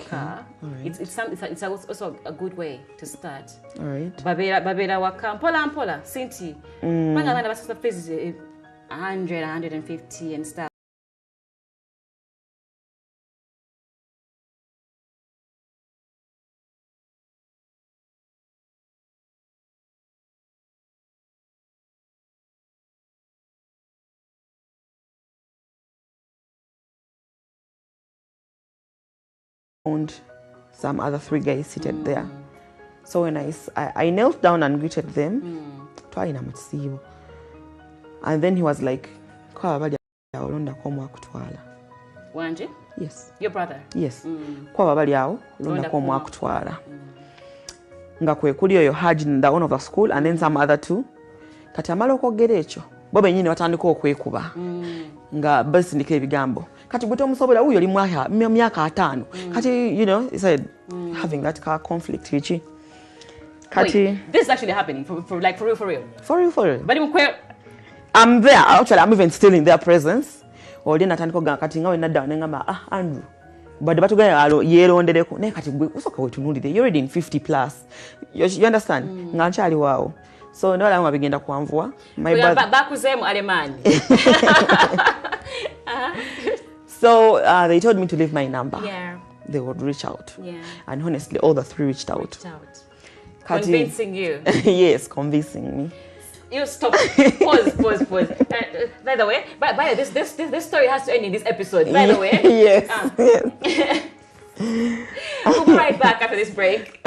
car, right. It's also a good way to start. All right. Babera waka mpola sinti. Panga bana basa places 100, 150 and stuff. Some other 3 guys seated there. So when I knelt down and greeted them, and then he was like, Wanje? Yes. Your brother? Yes. Nga kwe kuli oyo Haji the owner of the school and then some other 2. Kati amala okwogera ekyo bo bennyini batandika okwekuba nga basindika ebigambo. Kati gwe tomusobola uyo oli myaka 5. Kati, you know, he said having that car conflict which Kati, wait, this is actually happening for real? For real. But I'm there. Actually, I'm even still in their presence. Or then atandika ga kati nga wenna down ngamba Andrew. But batu gaya alo yero ndereko ne kati gwe usoka wetunulide. You're already in 50 plus. You understand? Nganchali wao. So no la bagenda kuamvua. My brother bakuzemu alemani. So they told me to leave my number. Yeah. They would reach out. Yeah. And honestly, all the 3 reached out. Convincing you. Yes, convincing me. You stop. Pause. By the way, this story has to end in this episode. By the way. Yes. Yes. We'll be right back after this break.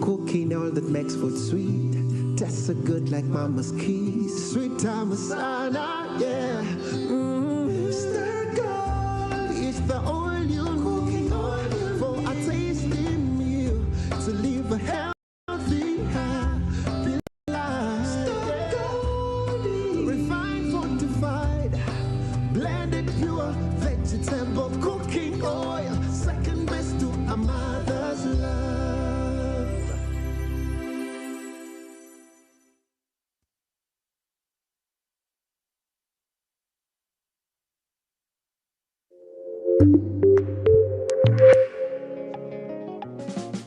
Cooking all that makes food sweet, tastes so good like mama's keys. Sweet Tamasana, yeah. Stir God, it's the oil you need for a tasty meal to live a healthy, happy life. Stir God, refined, fortified, blended pure vegetable cooking oil, second best to a mother's love.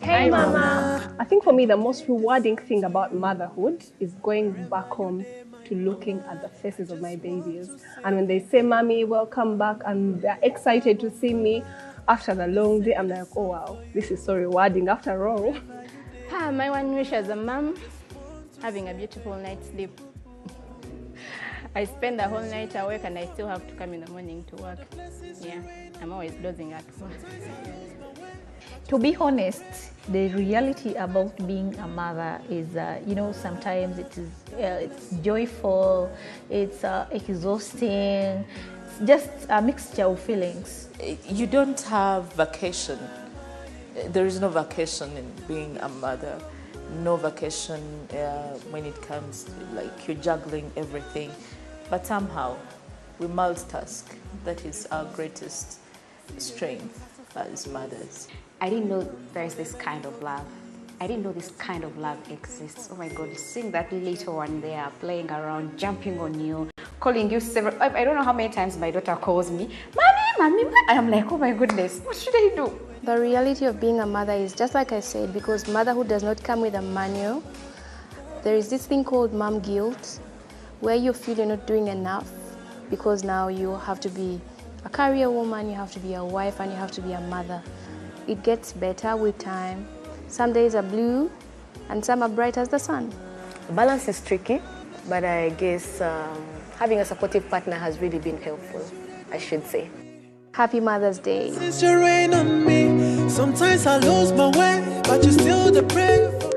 Hey Mama! I think for me the most rewarding thing about motherhood is going back home to looking at the faces of my babies. And when they say, Mommy, welcome back, and they're excited to see me after the long day, I'm like, oh wow, this is so rewarding after all. My one wish as a mom, having a beautiful night's sleep. I spend the whole night awake and I still have to come in the morning to work. Yeah, I'm always dozing at work. To be honest, the reality about being a mother is, you know, sometimes it's joyful, it's exhausting, it's just a mixture of feelings. You don't have vacation. There is no vacation in being a mother. No vacation when it comes to, like, you're juggling everything. But somehow, we multitask. That is our greatest strength as mothers. I didn't know there's this kind of love. I didn't know this kind of love exists. Oh my God, seeing that little one there playing around, jumping on you, calling you several. I don't know how many times my daughter calls me, mommy. I am like, oh my goodness, what should I do? The reality of being a mother is just like I said, because motherhood does not come with a manual. There is this thing called mom guilt, where you feel you're not doing enough because now you have to be a career woman, you have to be a wife, and you have to be a mother. It gets better with time. Some days are blue, and some are bright as the sun. Balance is tricky, but I guess having a supportive partner has really been helpful, I should say. Happy Mother's Day. Since you rain on me, sometimes I lose my way, but you still the prayer for.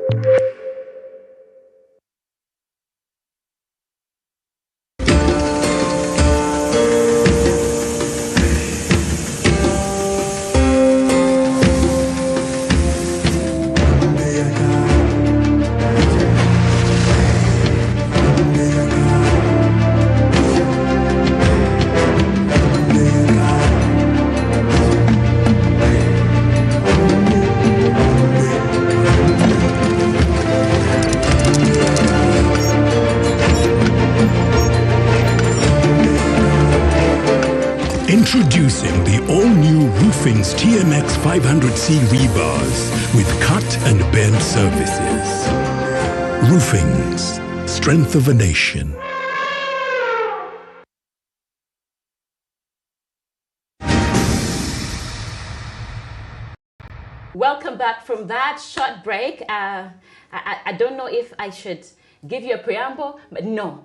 Introducing the all-new Roofing's TMX 500C rebars with cut and bend surfaces. Roofing's, strength of a nation. Welcome back from that short break. I don't know if I should give you a preamble, but no.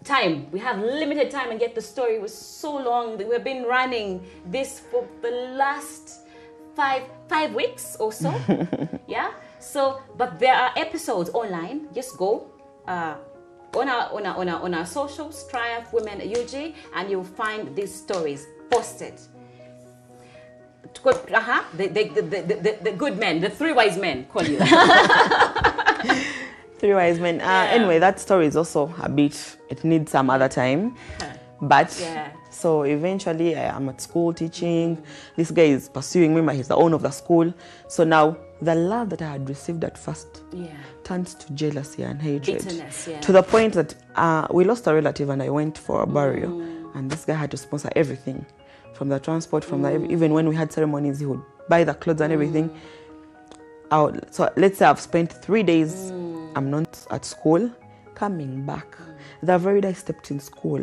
Time. We have limited time, and yet the story was so long. We've been running this for the last five weeks or so. Yeah. So, but there are episodes online. Just go on our socials, Triumph Women UG, and you'll find these stories posted. The good men, the three wise men, call you. Three wise men. Anyway, that story is also a bit, it needs some other time. But, so eventually I am at school teaching. This guy is pursuing me, but he's the owner of the school. So now, the love that I had received at first turns to jealousy and hatred. Bitterness, to the point that we lost a relative and I went for a burial. And this guy had to sponsor everything. From the transport, from the, even when we had ceremonies, he would buy the clothes and everything. So let's say I've spent 3 days, I'm not at school, coming back. The very day I stepped in school,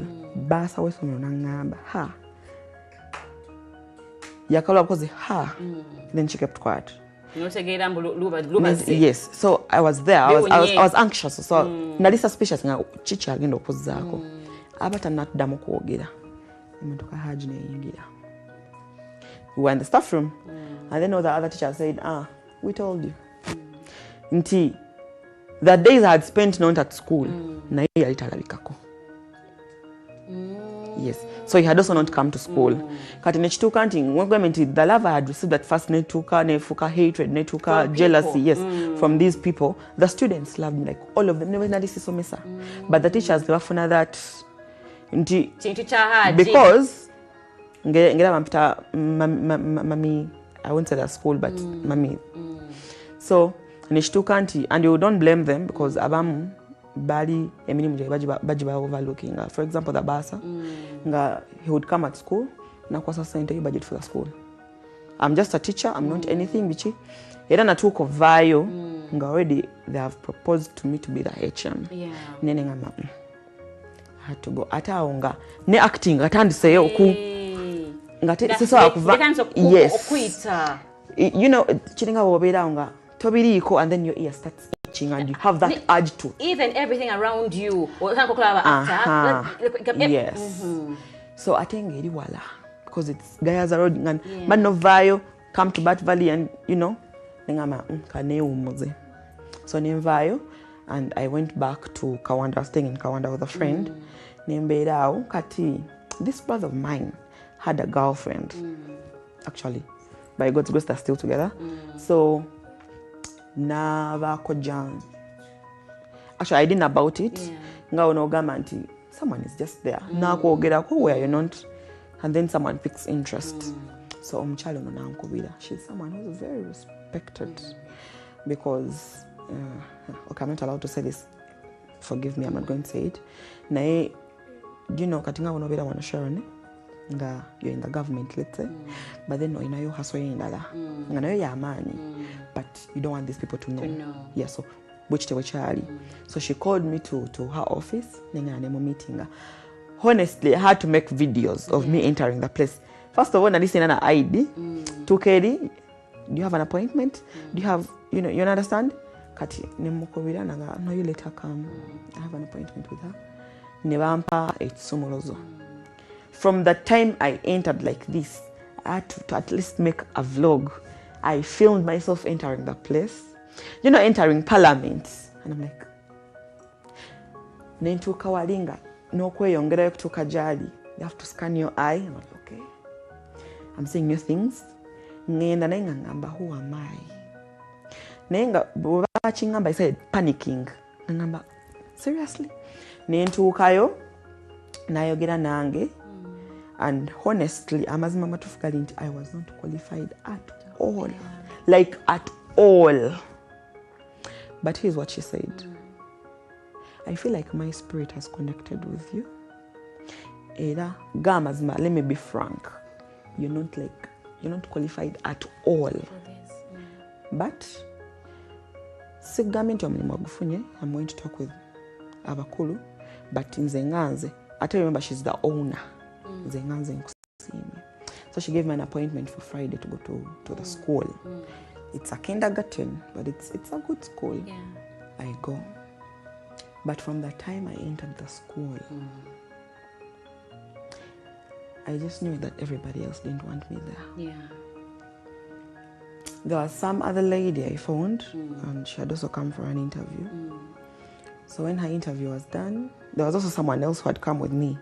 basa weso nangamba, ha. Yakala because then she kept quiet. Yes, so I was there, I was anxious, so nali suspicious nga chichi agenda opozako. Abata natdamu kwogera. We were in the staff room, and then the other teacher said, we told you. Nti, the days I had spent not at school, yes, so he had also not come to school. The love I had received at first, netuka hatred, netuka jealousy, yes, from these people. The students loved me, like all of them. But the teachers, they were for that. Because mami, I won't say that school, but mami. So and you don't blame them because abam bali baji overlooking. For example, the basa, he would come at school na kwa sasa ndio budget for the school. I'm just a teacher. I'm not anything bichi. Era na tuko vayo already they have proposed to me to be the HM. Nene ngama. Had to go ataonga ne acting atandise oku ngate siso akuva yes you know chilinga wobera nga tobiriko and then your ear starts itching and you have that urge to even everything around you yes so atenge eri wala because it's Gayaza Road and man no vayo come to Bat Valley and you know ngama kane umuze so ne vayo. And I went back to Kawanda. I was staying in Kawanda with a friend named Beirao Kati. This brother of mine had a girlfriend. Actually, by God's grace, they're still together. So, actually, I didn't know about it. Someone is just there. Where you're not. And then someone picks interest. So, she's someone who's very respected because. Okay, I'm not allowed to say this. Forgive me, I'm not going to say it. do you know katinga unobera wano Sharon nga you're in the government, let's say, but then ina yo haso yendala nga nayo ya amani, but you don't want these people to know. Yeah, so which te wachali. So she called me to her office nenga nemo meeting. Honestly, I had to make videos of me entering the place. First of all, I listened an ID to Kelly. Do you have an appointment? Do you have, you understand? Kati nemukobira nanga no, you let her come. I have an appointment with her. Nebampa etsumolozo. From the time I entered like this, I had to at least make a vlog. I filmed myself entering the place. Entering Parliament. And I'm like, Nentuka walinga, no kweyongera kutoka jali. You have to scan your eye. I'm like, okay. I'm saying new things. Ngenda nenga ngamba, who am I? Nenga watching ngamba, I said panicking. Ngamba, seriously? Nentukayo nayogera nange. And honestly, amazima matufugali I was not qualified at all. Like at all. But here's what she said. I feel like my spirit has connected with you. Eda gamazima, let me be frank. You're not qualified at all. But I'm going to talk with Abakulu, but in Zenganze, I tell you, remember she's the owner. So she gave me an appointment for Friday to go to the school. It's a kindergarten, but it's a good school. Yeah. I go. But from the time I entered the school, I just knew that everybody else didn't want me there. Yeah. There was some other lady I found, and she had also come for an interview. So when her interview was done, there was also someone else who had come with me.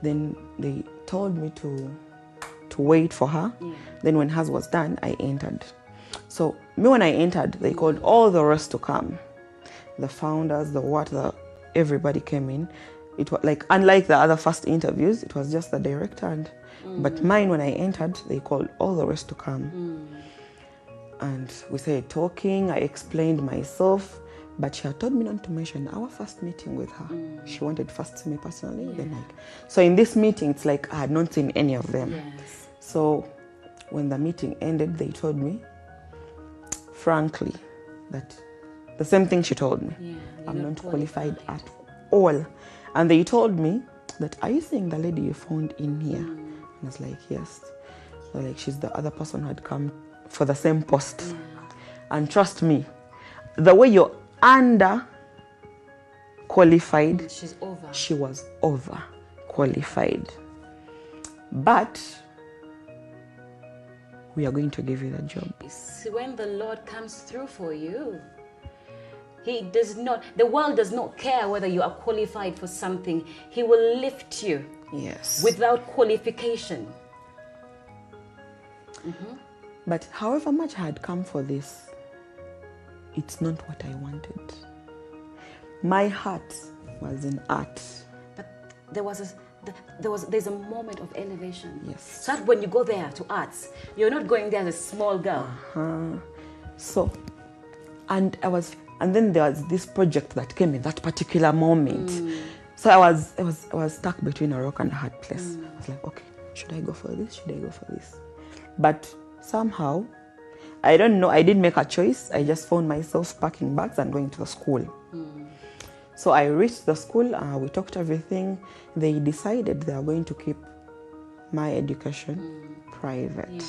Then they told me to wait for her. Yeah. Then when hers was done, I entered. So me when I entered, they called all the rest to come. The founders, everybody came in. It was like, unlike the other first interviews, it was just the director. But mine, when I entered, they called all the rest to come. And we started talking. I explained myself. But she had told me not to mention our first meeting with her. She wanted first to see me personally. Yeah. Then so in this meeting, it's like I had not seen any of them. Yes. So when the meeting ended, they told me, frankly, that the same thing she told me. Yeah, I'm not qualified at all. And they told me that, are you seeing the lady you found in here? And I was like, yes. So like, she's the other person who had come for the same post. Yeah. And trust me, the way you're under qualified, she was over qualified. But we are going to give you the job. When the Lord comes through for you, the world does not care whether you are qualified for something. He will lift you. Yes. Without qualification. But however much I had come for this, it's not what I wanted. My heart was in art. But there's a moment of elevation. Yes. So that when you go there to arts, you're not going there as a small girl. So, and then there was this project that came in that particular moment. So I was stuck between a rock and a hard place. I was like, okay, should I go for this? Should I go for this? But somehow, I don't know, I didn't make a choice. I just found myself packing bags and going to the school. So I reached the school, we talked everything. They decided they are going to keep my education private. Yeah.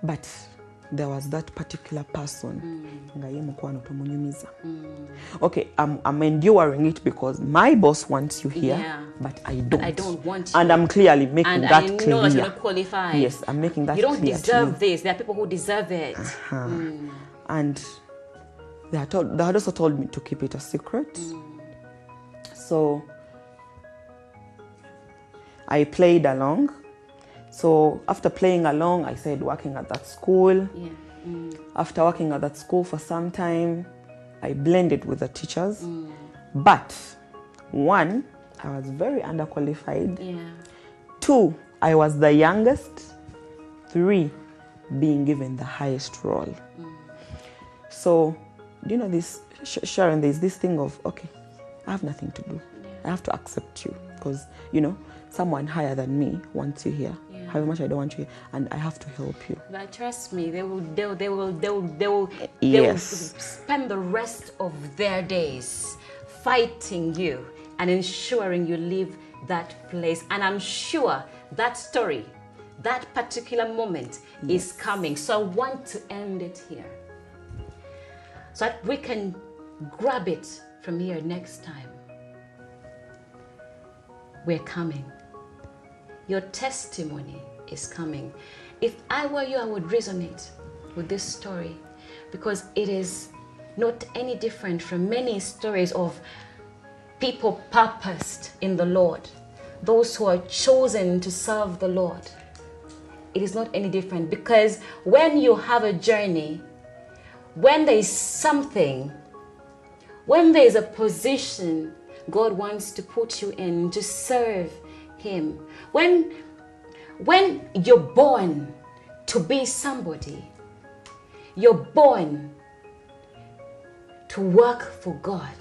But there was that particular person. Okay, I'm enduring it because my boss wants you here, but I don't. I don't want you. And I'm clearly making that clear. And I know that you're not qualified. Yes, I'm making that clear. You don't deserve this. There are people who deserve it. And they had also told me to keep it a secret. So I played along. So after playing along, I started working at that school. Yeah. After working at that school for some time, I blended with the teachers. But one, I was very underqualified. Yeah. Two, I was the youngest. Three, being given the highest role. So, do you know this, Sharon, there's this thing of, okay, I have nothing to do. Yeah. I have to accept you because, someone higher than me wants you here. Yeah. However much I don't want you here, and I have to help you. But trust me, they will spend the rest of their days fighting you and ensuring you leave that place. And I'm sure that story, that particular moment is coming. So I want to end it here so that we can grab it from here next time. We're coming. Your testimony is coming. If I were you, I would resonate with this story because it is not any different from many stories of people purposed in the Lord, those who are chosen to serve the Lord. It is not any different because when you have a journey, when there is something, when there is a position God wants to put you in to serve Him, when you're born to be somebody, you're born to work for God,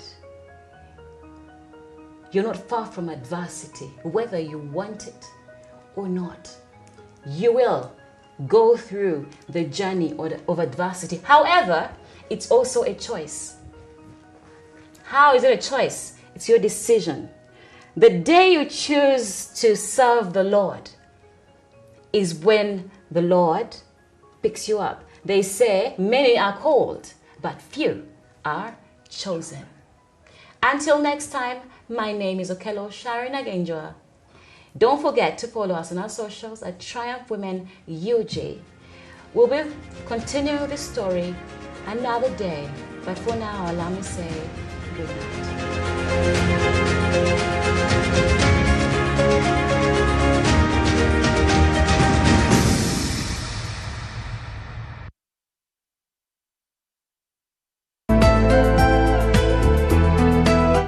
you're not far from adversity, whether you want it or not. You will go through the journey of adversity. However, it's also a choice. How is it a choice? It's your decision. The day you choose to serve the Lord is when the Lord picks you up. They say many are called, but few are chosen. Until next time, my name is Okello Sharon Agenjoa. Don't forget to follow us on our socials at Triumph Women UG. We'll be continuing this story another day, but for now, allow me to say good night.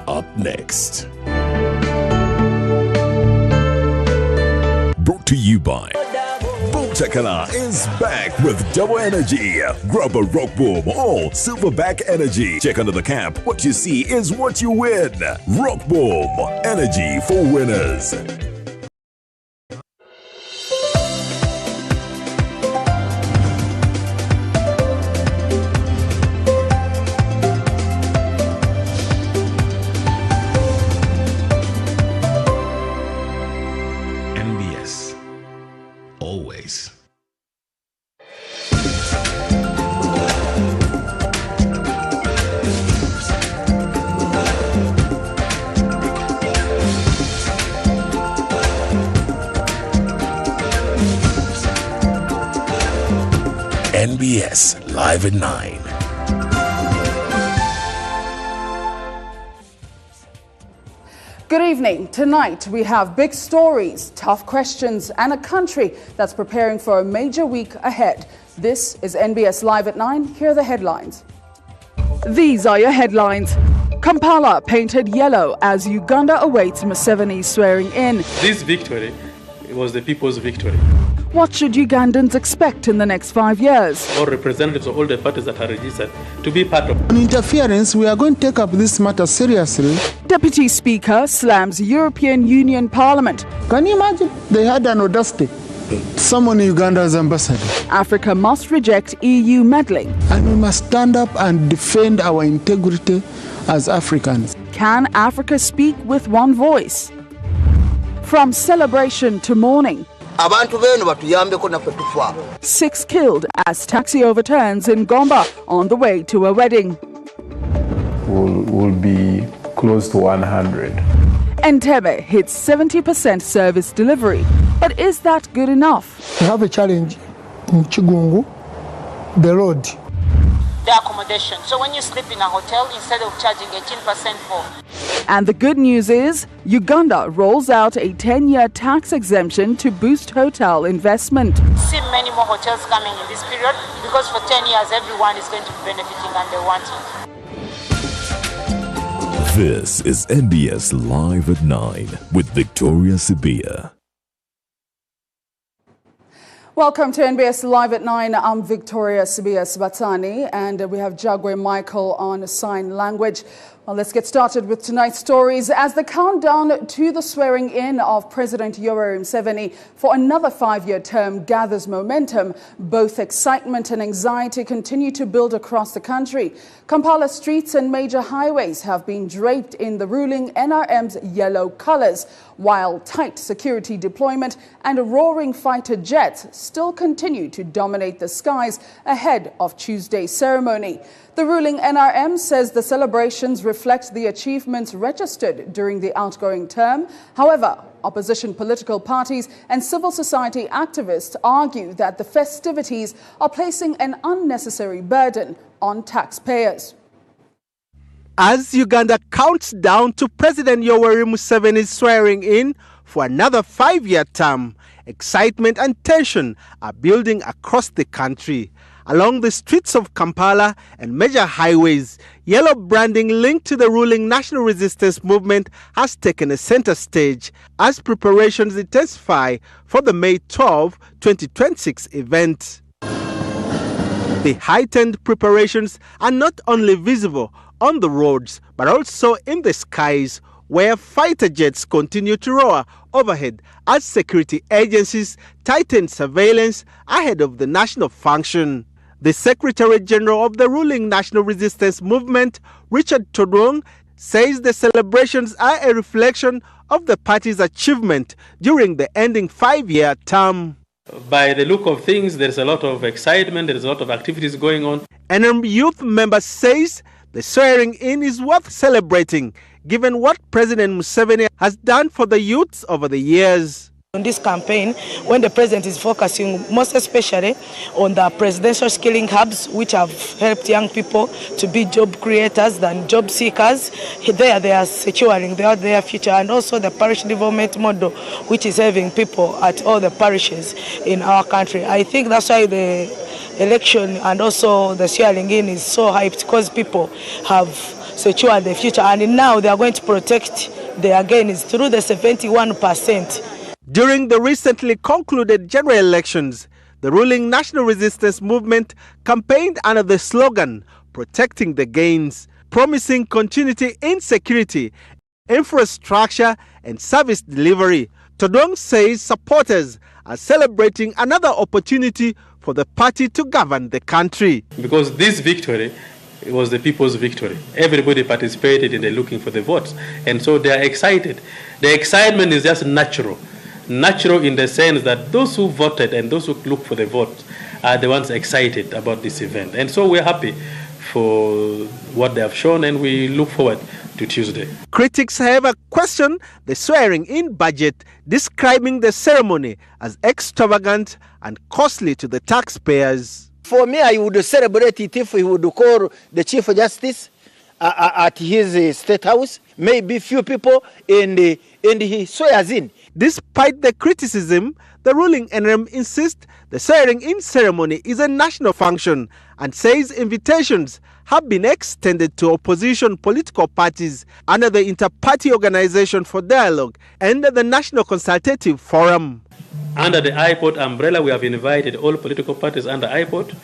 Up next. Brought to you by Boomtakala is back with double energy. Grab a rock boom or silverback energy. Check under the cap. What you see is what you win. Rock boom, energy for winners. NBS. Always. NBS Live at 9. Good evening. Tonight we have big stories, tough questions, and a country that's preparing for a major week ahead. This is NBS Live at 9. Here are the headlines. These are your headlines. Kampala painted yellow as Uganda awaits Museveni's swearing in. This victory was the people's victory. What should Ugandans expect in the next 5 years? All representatives of all the parties that are registered to be part of. On interference, we are going to take up this matter seriously. Deputy Speaker slams European Union Parliament. Can you imagine? They had an audacity to summon Uganda as ambassador. Africa must reject EU meddling. And we must stand up and defend our integrity as Africans. Can Africa speak with one voice? From celebration to mourning. 6 killed as taxi overturns in Gomba on the way to a wedding. Will be close to 100. Entebbe hits 70% service delivery. But is that good enough? We have a challenge in Chigungu, the road. The accommodation. So when you sleep in a hotel, instead of charging 18% for. And the good news is, Uganda rolls out a 10-year tax exemption to boost hotel investment. See many more hotels coming in this period because for 10 years everyone is going to be benefiting and they want it. This is NBS Live at 9 with Victoria Sibia. Welcome to NBS Live at 9. I'm Victoria Sibias Batani, and we have Jagwe Michael on sign language. Well, let's get started with tonight's stories. As the countdown to the swearing in of President Yoweri Museveni for another 5-year term gathers momentum, both excitement and anxiety continue to build across the country. Kampala streets and major highways have been draped in the ruling NRM's yellow colors, while tight security deployment and roaring fighter jets still continue to dominate the skies ahead of Tuesday's ceremony. The ruling NRM says the celebrations reflect the achievements registered during the outgoing term. However, opposition political parties and civil society activists argue that the festivities are placing an unnecessary burden on taxpayers. As Uganda counts down to President Yoweri Museveni's swearing in for another 5-year term, excitement and tension are building across the country. Along the streets of Kampala and major highways, yellow branding linked to the ruling National Resistance Movement has taken a center stage as preparations intensify for the May 12, 2026 event. The heightened preparations are not only visible on the roads, but also in the skies, where fighter jets continue to roar overhead as security agencies tighten surveillance ahead of the national function. The Secretary General of the ruling National Resistance Movement, Richard Todwong, says the celebrations are a reflection of the party's achievement during the ending 5-year term. By the look of things, there's a lot of excitement, there's a lot of activities going on. NRM youth member says the swearing in is worth celebrating, given what President Museveni has done for the youths over the years. On this campaign, when the president is focusing most especially on the presidential skilling hubs, which have helped young people to be job creators than job seekers, there they are securing their future, and also the parish development model, which is having people at all the parishes in our country. I think that's why the election and also the swearing in is so hyped, because people have secured the future, and now they are going to protect their gains through the 71%. During the recently concluded general elections, the ruling National Resistance Movement campaigned under the slogan, "Protecting the Gains," promising continuity in security, infrastructure and service delivery. Todong says supporters are celebrating another opportunity for the party to govern the country. Because this victory, it was the people's victory. Everybody participated in the looking for the votes. And so they are excited. The excitement is just natural. Natural in the sense that those who voted and those who look for the vote are the ones excited about this event. And so we're happy for what they have shown, and we look forward to Tuesday. Critics, however, question the swearing-in budget, describing the ceremony as extravagant and costly to the taxpayers. For me, I would celebrate it if we would call the Chief Justice at his state house, maybe few people, and he swears in. Despite the criticism, the ruling NRM insists the swearing-in ceremony is a national function and says invitations have been extended to opposition political parties under the Inter-Party Organization for Dialogue and the National Consultative Forum. Under the IPOD umbrella, we have invited all political parties under IPOD.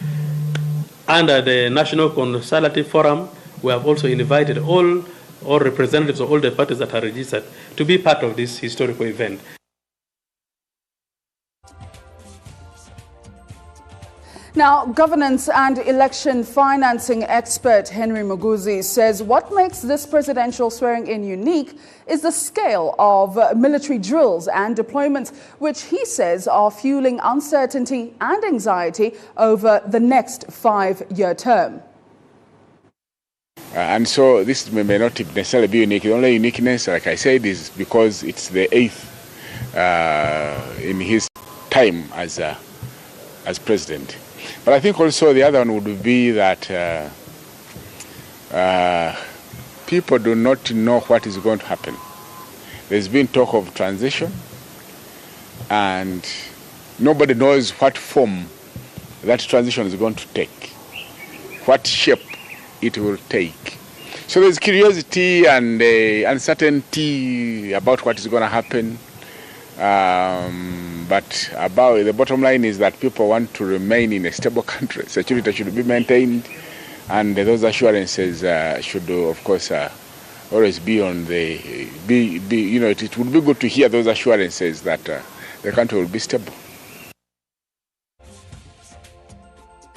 Under the National Consultative Forum, we have also invited all representatives of all the parties that are registered to be part of this historical event. Now, governance and election financing expert Henry Muguzi says what makes this presidential swearing-in unique is the scale of military drills and deployments, which he says are fueling uncertainty and anxiety over the next 5-year term. And so this may not necessarily be unique. The only uniqueness, like I said, is because it's the 8th in his time as president. But I think also the other one would be that people do not know what is going to happen. There's been talk of transition, and nobody knows what form that transition is going to take, what shape it will take. So there's curiosity and uncertainty about what is going to happen. But about the bottom line is that people want to remain in a stable country. Security should be maintained, and those assurances should, of course, always be on the. You know, it would be good to hear those assurances that the country will be stable.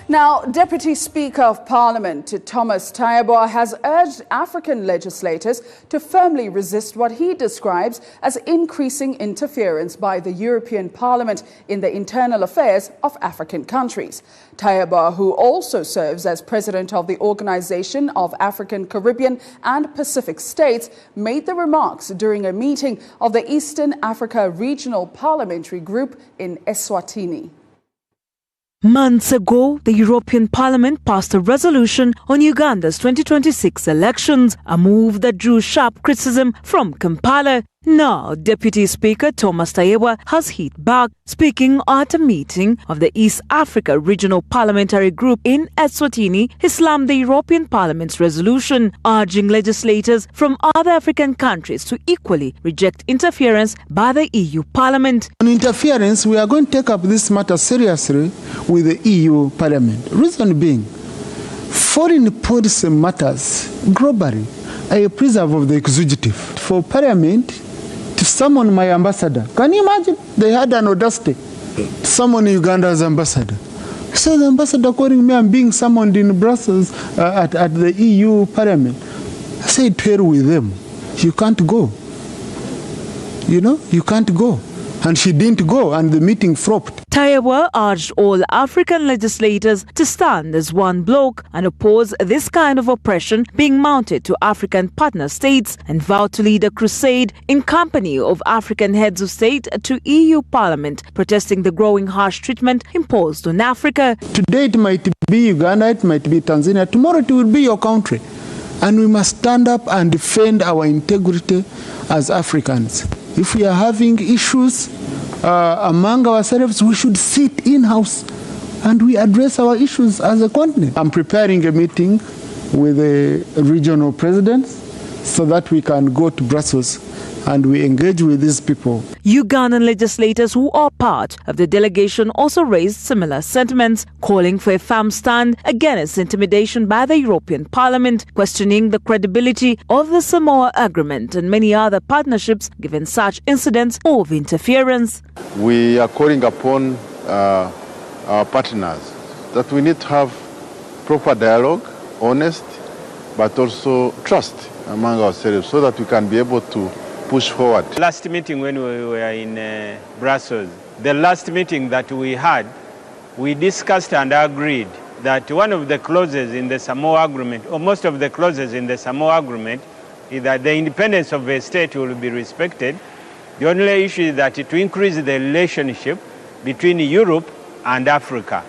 Now, Deputy Speaker of Parliament Thomas Tayebwa has urged African legislators to firmly resist what he describes as increasing interference by the European Parliament in the internal affairs of African countries. Tayebwa, who also serves as president of the Organization of African, Caribbean and Pacific States, made the remarks during a meeting of the Eastern Africa Regional Parliamentary Group in Eswatini. Months ago, the European Parliament passed a resolution on Uganda's 2026 elections, a move that drew sharp criticism from Kampala. Now, Deputy Speaker Thomas Tayebwa has hit back, speaking at a meeting of the East Africa Regional Parliamentary Group in Eswatini. He slammed the European Parliament's resolution, urging legislators from other African countries to equally reject interference by the EU Parliament. On interference, we are going to take up this matter seriously with the EU Parliament. Reason being, foreign policy matters globally are a preserve of the executive. For Parliament to summon my ambassador, can you imagine? They had an audacity to summon Uganda's ambassador. So the ambassador calling me, I'm being summoned in Brussels at the EU Parliament. I said, to hell with them. You can't go. You know, you can't go. And she didn't go, and the meeting flopped. Tayebwa urged all African legislators to stand as one bloc and oppose this kind of oppression being mounted to African partner states, and vowed to lead a crusade in company of African heads of state to EU Parliament, protesting the growing harsh treatment imposed on Africa. Today it might be Uganda, it might be Tanzania, tomorrow it will be your country. And we must stand up and defend our integrity as Africans. If we are having issues among ourselves, we should sit in-house and we address our issues as a continent. I'm preparing a meeting with the regional presidents so that we can go to Brussels and we engage with these people. Ugandan legislators who are part of the delegation also raised similar sentiments, calling for a firm stand against intimidation by the European Parliament, questioning the credibility of the Samoa Agreement and many other partnerships given such incidents of interference. We are calling upon our partners that we need to have proper dialogue, honest, but also trust among ourselves so that we can be able to push forward. Last meeting when we were in Brussels, the last meeting that we had, we discussed and agreed that one of the clauses in the Samoa Agreement, or most of the clauses in the Samoa Agreement, is that the independence of a state will be respected. The only issue is that to increase the relationship between Europe and Africa.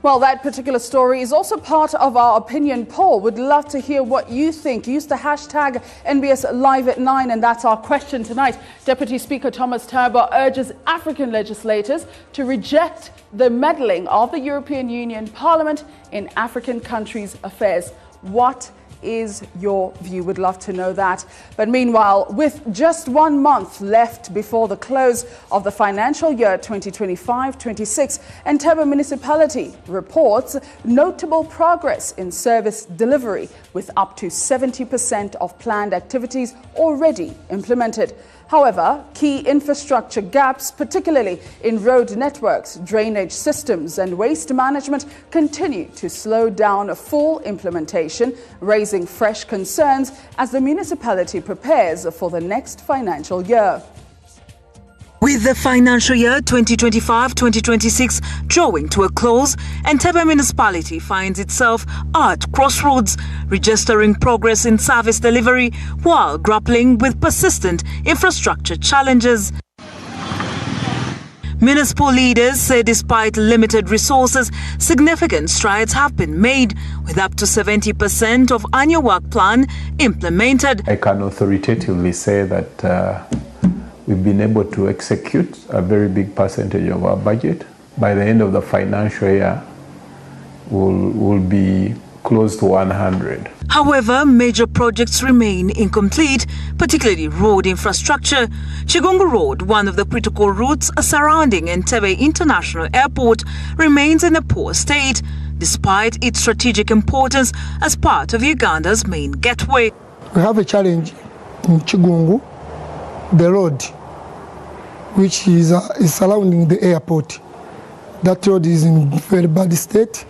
Well, that particular story is also part of our opinion poll. Would love to hear what you think. Use the hashtag NBS Live at 9, and that's our question tonight. Deputy Speaker Thomas Tayebwa urges African legislators to reject the meddling of the European Union Parliament in African countries' affairs. What is your view? Would love to know that. But meanwhile, with just 1 month left before the close of the financial year 2025-26, Entebbe Municipality reports notable progress in service delivery, with up to 70% of planned activities already implemented. However, key infrastructure gaps, particularly in road networks, drainage systems and waste management, continue to slow down full implementation, raising fresh concerns as the municipality prepares for the next financial year. With the financial year 2025-2026 drawing to a close, Entebbe Municipality finds itself at crossroads, registering progress in service delivery while grappling with persistent infrastructure challenges. Municipal leaders say despite limited resources, significant strides have been made, with up to 70% of annual work plan implemented. I can authoritatively say that we've been able to execute a very big percentage of our budget. By the end of the financial year, we'll be close to 100. However, major projects remain incomplete, particularly road infrastructure. Chigungu Road, one of the critical routes surrounding Entebbe International Airport, remains in a poor state, despite its strategic importance as part of Uganda's main gateway. We have a challenge in Chigungu, the road, which is surrounding the airport. That road is in very bad state.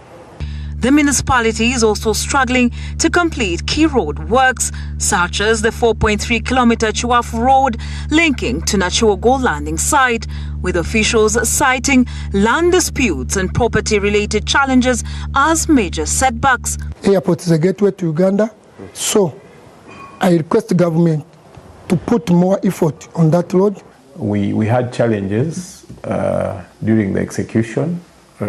The municipality is also struggling to complete key road works, such as the 4.3-kilometer Chuafu Road linking to Nachuogo landing site, with officials citing land disputes and property-related challenges as major setbacks. Airport is a gateway to Uganda, so I request the government to put more effort on that road. We had challenges during the execution,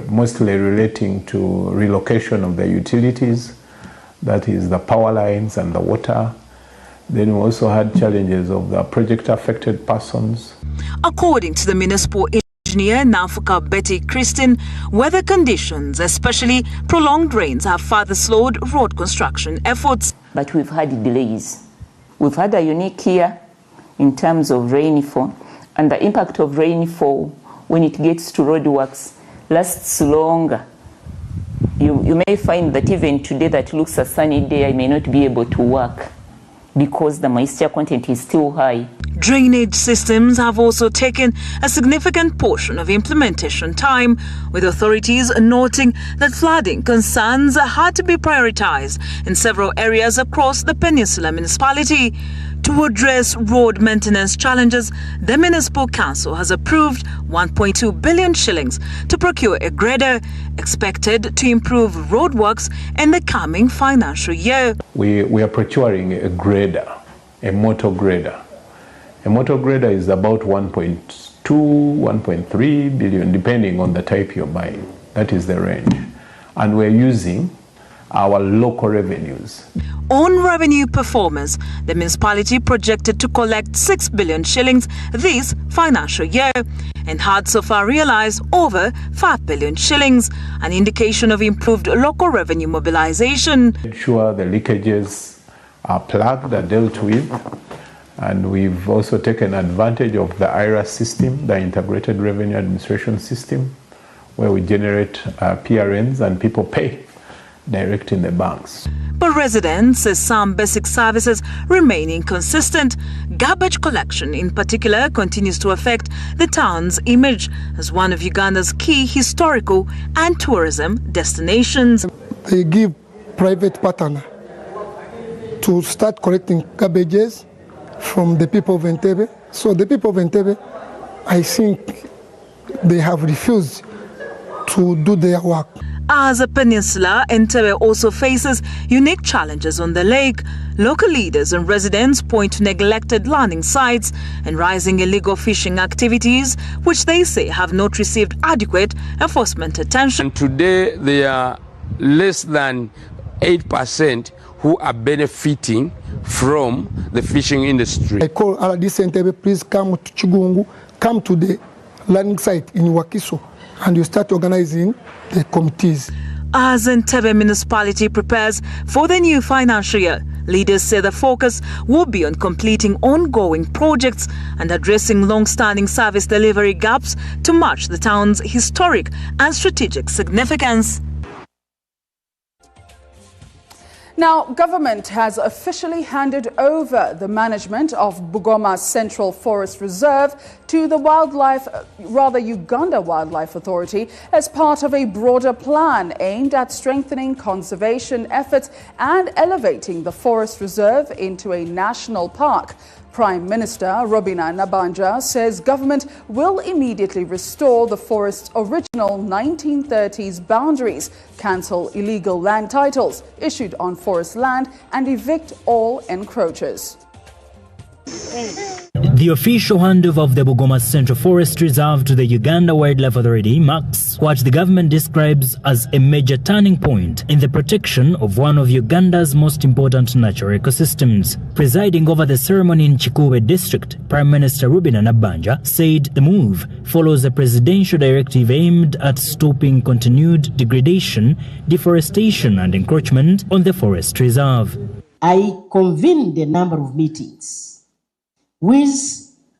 mostly relating to relocation of the utilities, that is the power lines and the water. Then we also had challenges of the project affected persons. According to the municipal engineer Nafuka Betty Christine, weather conditions, especially prolonged rains, have further slowed road construction efforts. But we've had delays. We've had a unique year in terms of rainfall, and the impact of rainfall when it gets to roadworks lasts longer. You may find that even today that looks a sunny day, I may not be able to work because the moisture content is still high. Drainage systems have also taken a significant portion of implementation time, with authorities noting that flooding concerns had to be prioritized in several areas across the Peninsula municipality. To address road maintenance challenges, the Municipal Council has approved 1.2 billion shillings to procure a grader, expected to improve roadworks in the coming financial year. We are procuring a grader, a motor grader. A motor grader is about 1.2, 1.3 billion, depending on the type you're buying. That is the range. And we're using our local revenues. On revenue performance, the municipality projected to collect 6 billion shillings this financial year and had so far realized over 5 billion shillings, an indication of improved local revenue mobilization. Ensure the leakages are plugged and dealt with, and we've also taken advantage of the IRA system, the Integrated Revenue Administration System, where we generate PRNs and people pay direct in the banks. But residents say some basic services remain inconsistent. Garbage collection in particular continues to affect the town's image as one of Uganda's key historical and tourism destinations. They give private partner to start collecting garbages from the people of Entebbe. So the people of Entebbe, I think they have refused to do their work. As a peninsula, Entebbe also faces unique challenges on the lake. Local leaders and residents point to neglected landing sites and rising illegal fishing activities, which they say have not received adequate enforcement attention. And today, there are less than 8% who are benefiting from the fishing industry. I call RDC Entebbe, please come to Chigungu, come to the landing site in Wakiso, and you start organizing the committees. As Entebbe municipality prepares for the new financial year, leaders say the focus will be on completing ongoing projects and addressing long-standing service delivery gaps to match the town's historic and strategic significance. Now, government has officially handed over the management of Bugoma Central Forest Reserve to the Uganda Wildlife Authority as part of a broader plan aimed at strengthening conservation efforts and elevating the forest reserve into a national park. Prime Minister Robina Nabanja says government will immediately restore the forest's original 1930s boundaries, cancel illegal land titles issued on forest land, and evict all encroachers. The official handover of the Bugoma Central Forest Reserve to the Uganda Wildlife Authority marks what the government describes as a major turning point in the protection of one of Uganda's most important natural ecosystems. Presiding over the ceremony in Chikube district, Prime Minister Rubina Nabbanja said the move follows a presidential directive aimed at stopping continued degradation, deforestation and encroachment on the forest reserve. I convened a number of meetings with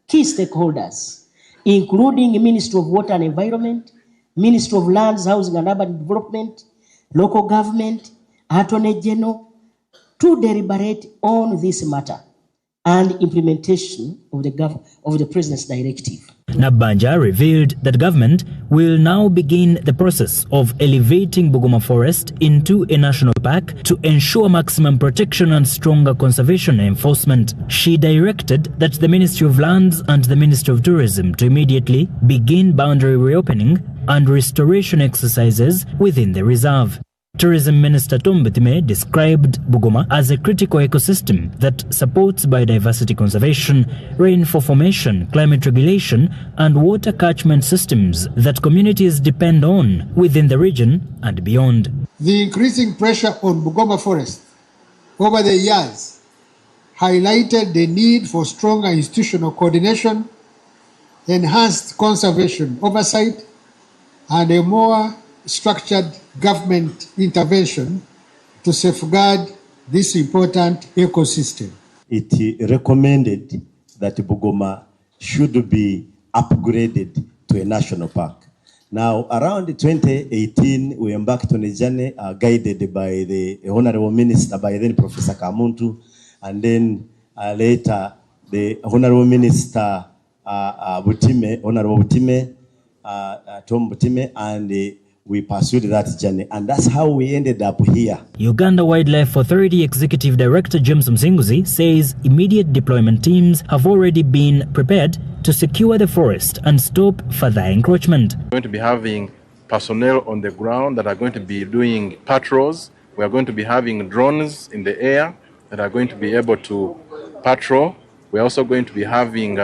key stakeholders, including Ministry of Water and Environment, Ministry of Lands, Housing and Urban Development, local government, Attorney General, to deliberate on this matter and implementation of the President's directive. Nabbanja revealed that government will now begin the process of elevating Bugoma Forest into a national park to ensure maximum protection and stronger conservation enforcement. She directed that the Ministry of Lands and the Ministry of Tourism to immediately begin boundary reopening and restoration exercises within the reserve. Tourism Minister Tom Butime described Bugoma as a critical ecosystem that supports biodiversity conservation, rainfall formation, climate regulation, and water catchment systems that communities depend on within the region and beyond. The increasing pressure on Bugoma Forest over the years highlighted the need for stronger institutional coordination, enhanced conservation oversight, and a more structured government intervention to safeguard this important ecosystem. It recommended that Bugoma should be upgraded to a national park. Now, around 2018, we embarked on a journey guided by the Honorable Minister, by then Professor Kamuntu, and then later the Honorable Minister Butime, Honorable Butime, Tom Butime, and we pursued that journey, and that's how we ended up here. Uganda Wildlife Authority Executive Director James Msinguzi says immediate deployment teams have already been prepared to secure the forest and stop further encroachment. We're going to be having personnel on the ground that are going to be doing patrols. We are going to be having drones in the air that are going to be able to patrol. We're also going to be having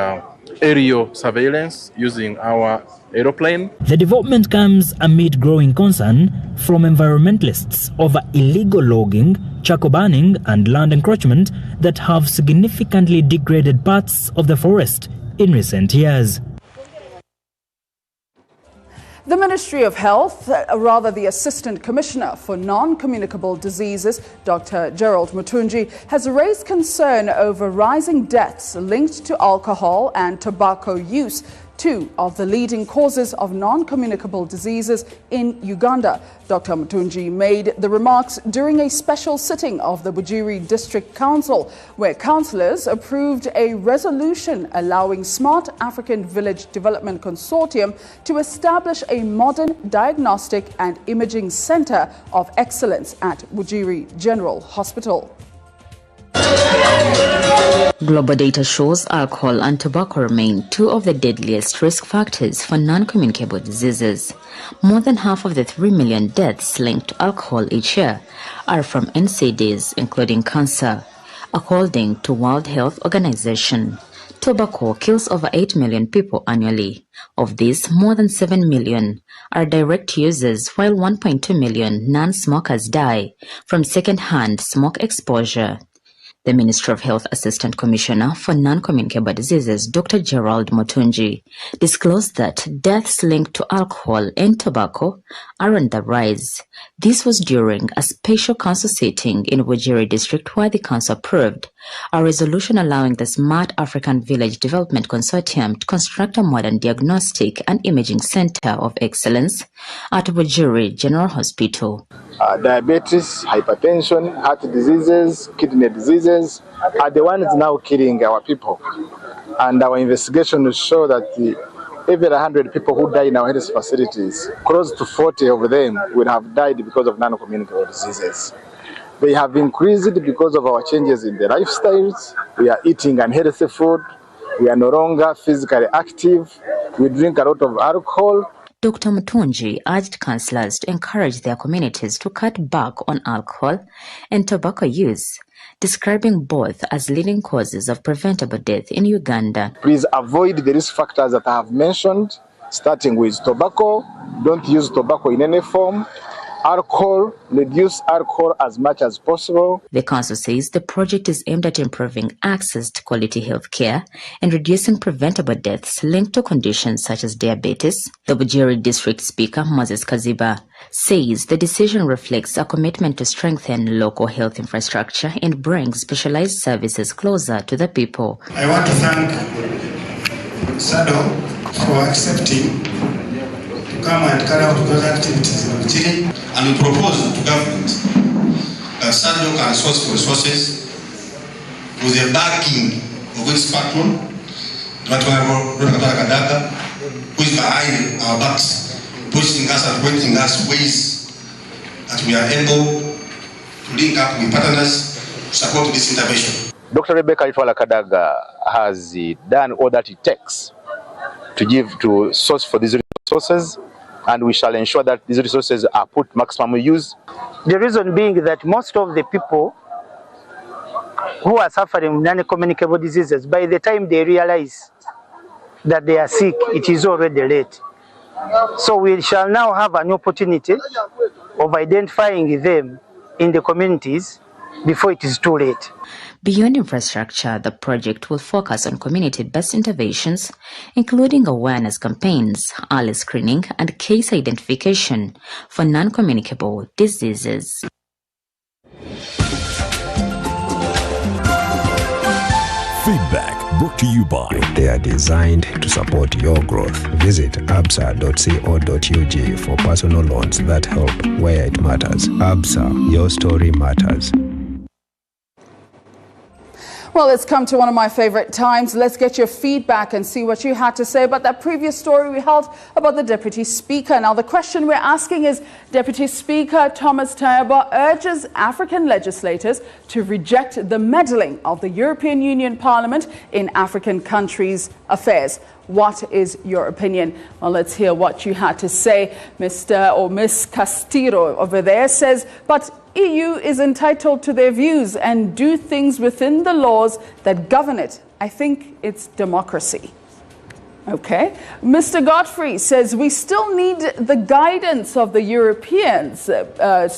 aerial surveillance using our aeroplane. The development comes amid growing concern from environmentalists over illegal logging, charcoal burning and land encroachment that have significantly degraded parts of the forest in recent years. The Ministry of Health, the Assistant Commissioner for Non-Communicable Diseases, Dr. Gerald Mutunji, has raised concern over rising deaths linked to alcohol and tobacco use, two of the leading causes of non-communicable diseases in Uganda. Dr. Mutunji made the remarks during a special sitting of the Bujiri District Council, where councillors approved a resolution allowing Smart African Village Development Consortium to establish a modern diagnostic and imaging centre of excellence at Bujiri General Hospital. Global data shows alcohol and tobacco remain two of the deadliest risk factors for non-communicable diseases. More than half of the 3 million deaths linked to alcohol each year are from NCDs, including cancer. According to World Health Organization, tobacco kills over 8 million people annually. Of these, more than 7 million are direct users, while 1.2 million non-smokers die from second-hand smoke exposure. The Ministry of Health Assistant Commissioner for Non-Communicable Diseases, Dr. Gerald Mutunji, disclosed that deaths linked to alcohol and tobacco are on the rise. This was during a special council sitting in Bujiri District, where the council approved a resolution allowing the Smart African Village Development Consortium to construct a modern diagnostic and imaging center of excellence at Bujiri General Hospital. Diabetes, hypertension, heart diseases, kidney diseases are the ones now killing our people. And our investigations show that every 100 people who die in our health facilities, close to 40 of them will have died because of non-communicable diseases. They have increased because of our changes in the lifestyles. We are eating unhealthy food. We are no longer physically active. We drink a lot of alcohol. Dr. Mutunji urged councillors to encourage their communities to cut back on alcohol and tobacco use, describing both as leading causes of preventable death in Uganda. Please avoid the risk factors that I have mentioned, starting with tobacco. Don't use tobacco in any form. Alcohol, reduce alcohol as much as possible. The council says the project is aimed at improving access to quality health care and reducing preventable deaths linked to conditions such as diabetes. The Bujiri District Speaker, Moses Kaziba, says the decision reflects a commitment to strengthen local health infrastructure and bring specialized services closer to the people. I want to thank SADO for accepting to come and carry out those activities in Bujiri. And we propose to government that SADO can source resources with the backing of its patron, Kadaga, who is behind our backs, pushing us and pointing us ways that we are able to link up with partners to support this intervention. Dr. Rebecca Itwala Kadaga has done all that it takes to source for these resources, and we shall ensure that these resources are put maximum use. The reason being that most of the people who are suffering non-communicable diseases, by the time they realize that they are sick, it is already late. So we shall now have an opportunity of identifying them in the communities before it is too late. Beyond infrastructure, the project will focus on community-based interventions, including awareness campaigns, early screening, and case identification for non-communicable diseases. Feedback brought to you by. They are designed to support your growth. Visit absa.co.ug for personal loans that help where it matters. ABSA, your story matters. Well, it's come to one of my favorite times. Let's get your feedback and see what you had to say about that previous story we held about the Deputy Speaker. Now, the question we're asking is, Deputy Speaker Thomas Tayaba urges African legislators to reject the meddling of the European Union Parliament in African countries' affairs. What is your opinion? Well, let's hear what you had to say. Mr. or Miss Castillo over there says, but EU is entitled to their views and do things within the laws that govern it. I think it's democracy. Okay. Mr. Godfrey says we still need the guidance of the Europeans.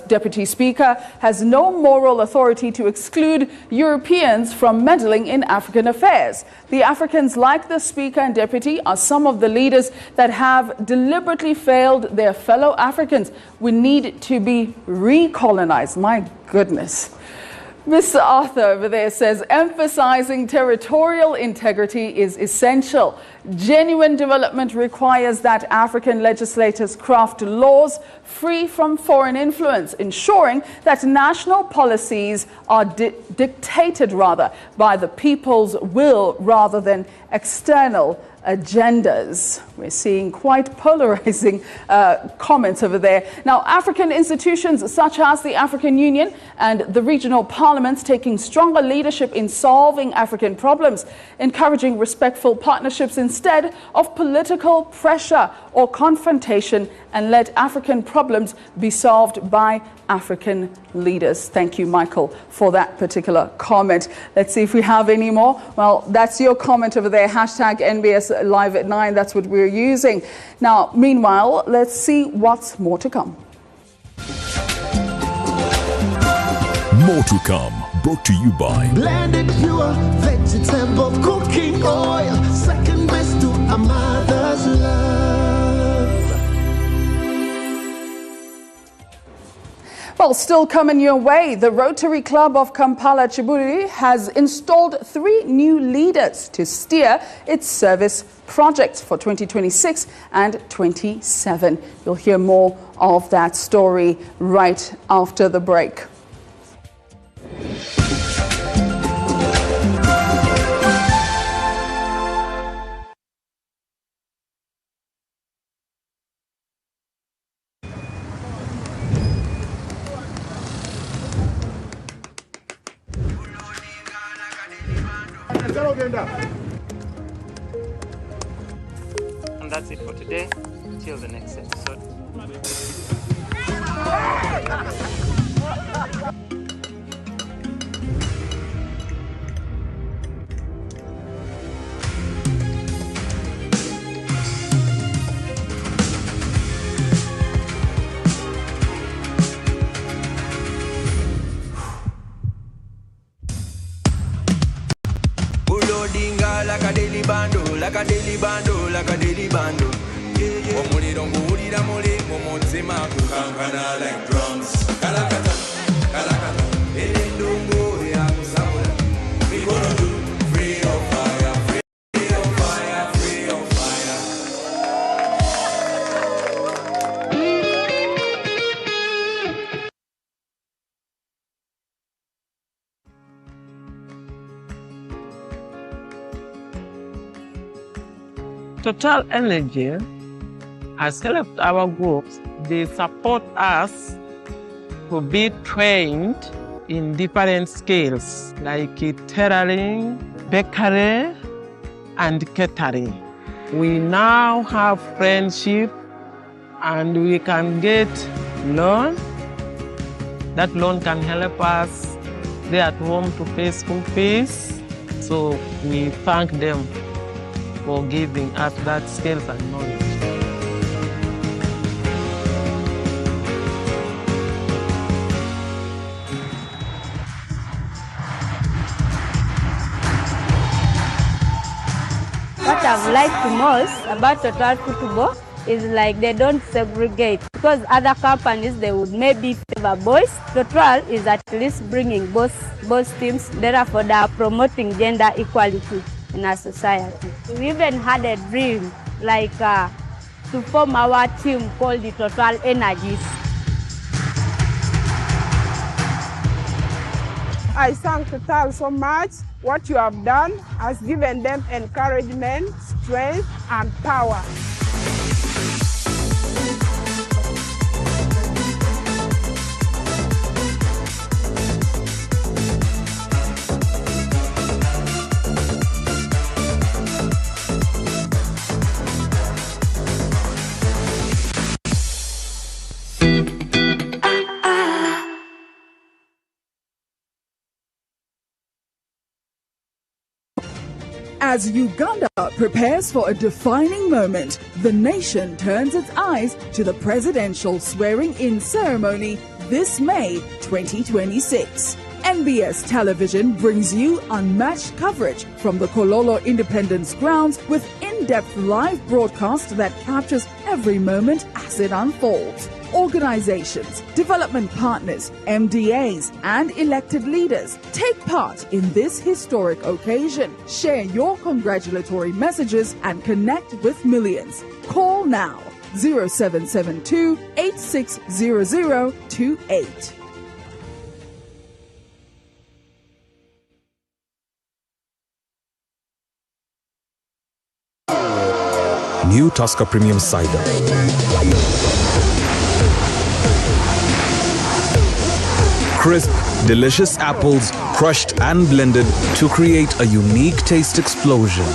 Deputy Speaker has no moral authority to exclude Europeans from meddling in African affairs. The Africans, like the Speaker and Deputy, are some of the leaders that have deliberately failed their fellow Africans. We need to be recolonized. My goodness. Mr. Arthur over there says emphasizing territorial integrity is essential. Genuine development requires that African legislators craft laws free from foreign influence, ensuring that national policies are dictated by the people's will rather than external agendas. We're seeing quite polarizing comments over there. Now, African institutions such as the African Union and the regional parliaments taking stronger leadership in solving African problems, encouraging respectful partnerships instead of political pressure or confrontation, and let African problems be solved by African leaders. Thank you, Michael, for that particular comment. Let's see if we have any more. Well, that's your comment over there. Hashtag NBS Live at 9. That's what we're using. Now, meanwhile, let's see what's more to come. More to come. Brought to you by blended pure vegetable cooking oil, second best to a mother's love. Well, still coming your way, the Rotary Club of Kampala Chibuli has installed 3 new leaders to steer its service projects for 2026 and 27. You'll hear more of that story right after the break. And that's it for today. until the next episode. Like a daily bando, like a daily bando, like a daily bando. Omuliro nguwulira muli mu mutima gukankana like drums. Kalakata, kalakata, endungu ya kusabula. We gonna do free on fire, free on fire, free on fire. Total Energy has helped our groups. They support us to be trained in different skills like tailoring, bakery, and catering. We now have friendship and we can get loan. That loan can help us stay at home to pay school fees. So we thank them for giving us that skills and knowledge. What I've liked most about Total Football is like they don't segregate, because other companies they would maybe favor boys. Total is at least bringing both teams, therefore they are promoting gender equality in our society. We even had a dream like to form our team called the Total Energies. I thank Total so much. What you have done has given them encouragement, strength, and power. As Uganda prepares for a defining moment, the nation turns its eyes to the presidential swearing-in ceremony this May 2026. NBS Television brings you unmatched coverage from the Kololo Independence grounds with in-depth live broadcast that captures every moment as it unfolds. Organizations, development partners, MDAs, and elected leaders take part in this historic occasion. Share your congratulatory messages and connect with millions. Call now 0772 860028. New Tusker Premium Cider. Crisp, delicious apples crushed and blended to create a unique taste explosion.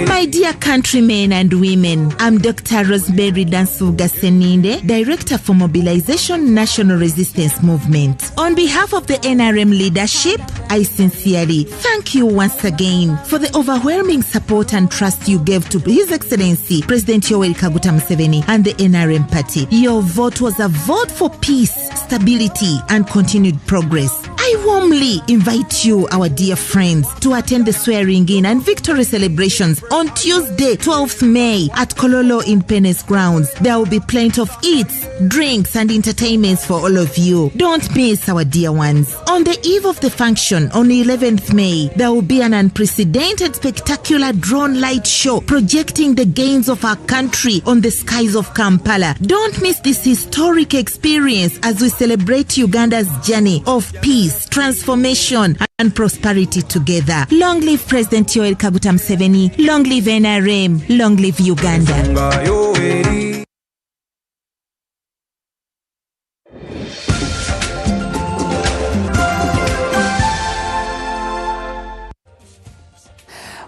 My dear countrymen and women, I'm Dr. Rosemary Dansuga Seninde, Director for Mobilization National Resistance Movement. On behalf of the NRM leadership, I sincerely thank you once again for the overwhelming support and trust you gave to His Excellency President Yoweri Kaguta Museveni and the NRM party. Your vote was a vote for peace, stability, and continued progress. I warmly invite you, our dear friends, to attend the swearing-in and victory celebrations on Tuesday, 12th May at Kololo Independence Grounds. There will be plenty of eats, drinks, and entertainments for all of you. Don't miss, our dear ones. On the eve of the function, on the 11th May, there will be an unprecedented spectacular drone light show projecting the gains of our country on the skies of Kampala. Don't miss this historic experience as we celebrate Uganda's journey of peace, transformation, and prosperity together. Long live President Yoweri Kaguta Museveni. Long live NRM. Long live Uganda.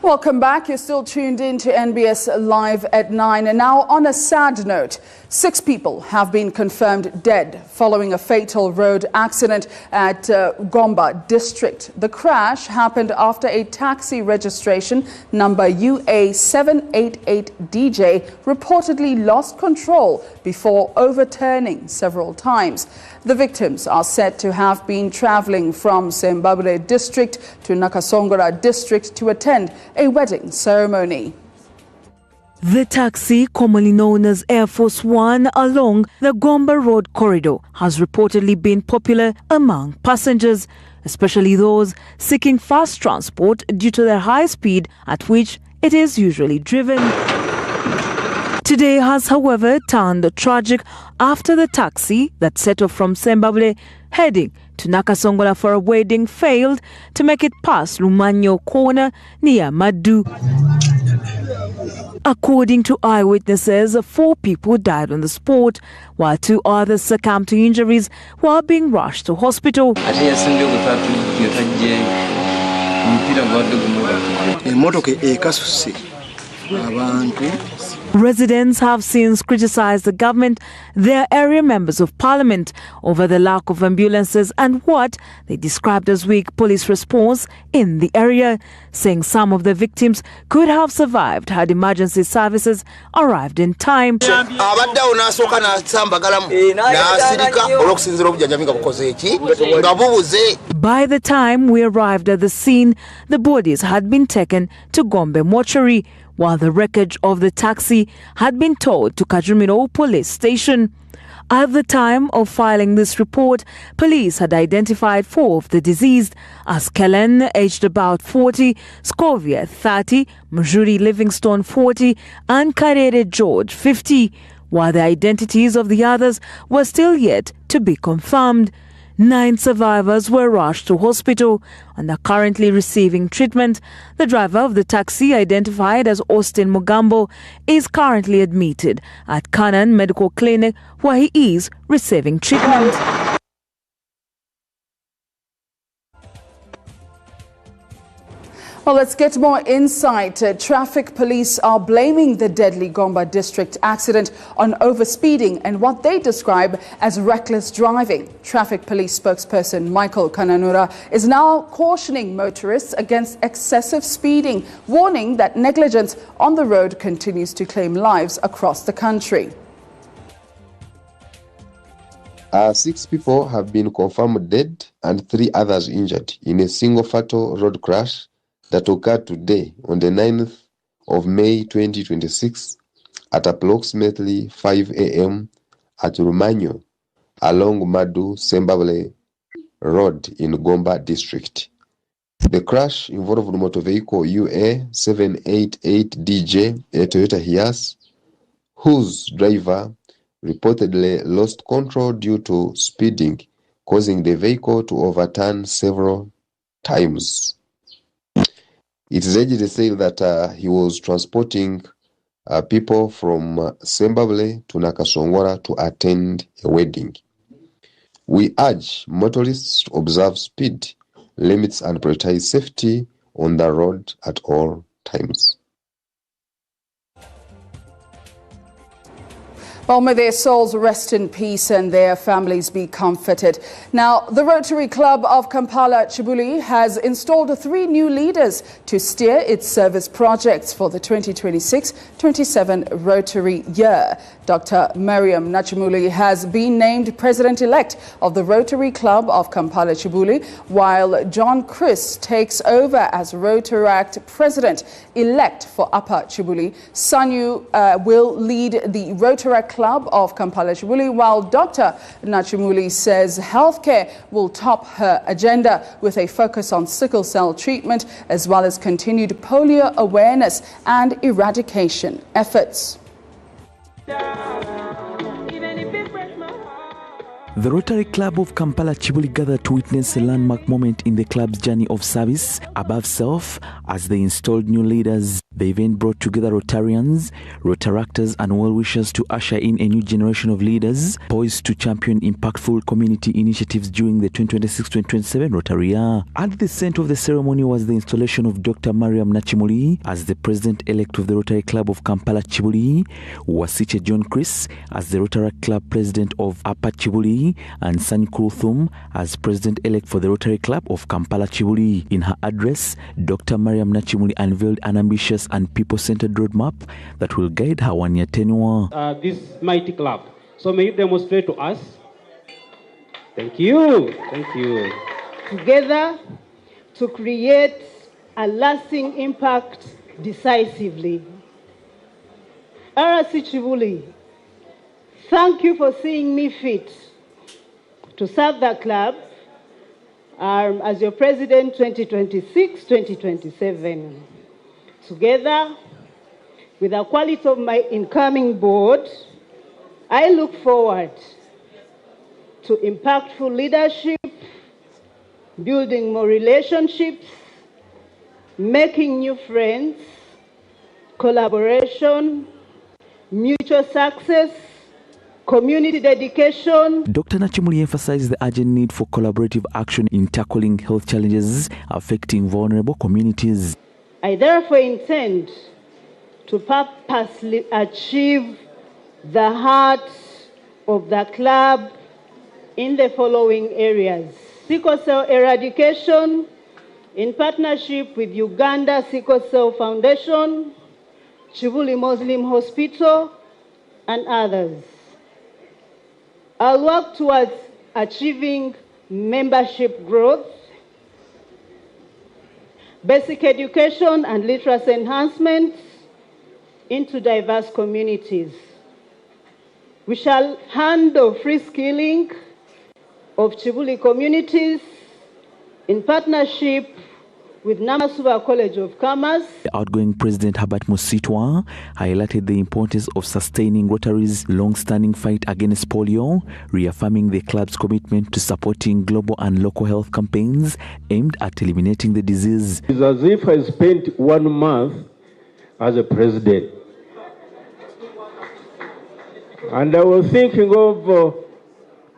Welcome back. You're still tuned in to NBS Live at 9. And now, on a sad note, 6 people have been confirmed dead following a fatal road accident at Gomba district. The crash happened after a taxi registration number UA788DJ reportedly lost control before overturning several times. The victims are said to have been traveling from Zimbabwe district to Nakasongola district to attend a wedding ceremony. The taxi, commonly known as Air Force One, along the Gomba Road corridor has reportedly been popular among passengers, especially those seeking fast transport due to the high speed at which it is usually driven. Today has, however, turned tragic after the taxi that set off from Zimbabwe heading to Nakasongola for a wedding failed to make it past Lumanyo corner near Madu. According to eyewitnesses, 4 people died on the spot, while 2 others succumbed to injuries while being rushed to hospital. Residents have since criticized the government, their area members of parliament, over the lack of ambulances and what they described as weak police response in the area, saying some of the victims could have survived had emergency services arrived in time. By the time we arrived at the scene, the bodies had been taken to Gombe mortuary, while the wreckage of the taxi had been towed to Kajumino police station. At the time of filing this report, police had identified 4 of the deceased as Kellen, aged about 40, Scovia, 30, Mjuri Livingstone, 40, and Karere George, 50, while the identities of the others were still yet to be confirmed. 9 survivors were rushed to hospital and are currently receiving treatment. The driver of the taxi, identified as Austin Mugambo, is currently admitted at Canaan Medical Clinic, where he is receiving treatment. Well, let's get more insight. Traffic police are blaming the deadly Gomba district accident on overspeeding and what they describe as reckless driving. Traffic police spokesperson Michael Kananura is now cautioning motorists against excessive speeding, warning that negligence on the road continues to claim lives across the country. 6 people have been confirmed dead and 3 others injured in a single fatal road crash that occurred today on the 9th of May 2026 at approximately 5 a.m. at Rumanyo along Madu Zimbabwe Road in Gomba district. The crash involved motor vehicle UA788DJ, a Toyota Hiace, whose driver reportedly lost control due to speeding, causing the vehicle to overturn several times. It is allegedly said that he was transporting people from Zimbabwe to Nakasongola to attend a wedding. We urge motorists to observe speed limits and prioritize safety on the road at all times. Well, may their souls rest in peace and their families be comforted. Now, the Rotary Club of Kampala Chibuli has installed 3 new leaders to steer its service projects for the 2026-27 Rotary year. Dr. Mariam Nachimuli has been named President-elect of the Rotary Club of Kampala Chibuli, while John Chris takes over as Rotaract President-elect for Upper Chibuli. Sanyu will lead the Rotaract Club of Kampala Chibuli, while Dr. Nachimuli says healthcare will top her agenda with a focus on sickle cell treatment as well as continued polio awareness and eradication efforts. The Rotary Club of Kampala Chibuli gathered to witness a landmark moment in the club's journey of service above self as they installed new leaders. The event brought together Rotarians, Rotaractors and well-wishers to usher in a new generation of leaders poised to champion impactful community initiatives during the 2026-2027 Rotary year. At the center of the ceremony was the installation of Dr. Mariam Nachimuli as the president-elect of the Rotary Club of Kampala Chibuli, Wasiche John Chris as the Rotary Club president of Upper Chibuli, and Sani Kuruthum as president-elect for the Rotary Club of Kampala Chibuli. In her address, Dr. Mariam Nachimuli unveiled an ambitious and people-centered roadmap that will guide her one-year tenure. This mighty club. So may you demonstrate to us. Thank you. Thank you. Together to create a lasting impact decisively. RC Chibuli, thank you for seeing me fit to serve the club as your president 2026-2027. Together with the quality of my incoming board, I look forward to impactful leadership, building more relationships, making new friends, collaboration, mutual success, community dedication. Dr. Nachimuli emphasized the urgent need for collaborative action in tackling health challenges affecting vulnerable communities. I therefore intend to purposely achieve the heart of the club in the following areas: sickle cell eradication in partnership with Uganda Sickle Cell Foundation, Chibuli Muslim Hospital, and others. I'll work towards achieving membership growth, basic education and literacy enhancements into diverse communities. We shall handle free skilling of Chibuli communities in partnership with Namasuba College of Commerce. The outgoing President Herbert Musitwa highlighted the importance of sustaining Rotary's long-standing fight against polio, reaffirming the club's commitment to supporting global and local health campaigns aimed at eliminating the disease. It's as if I spent 1 month as a president. And I was thinking of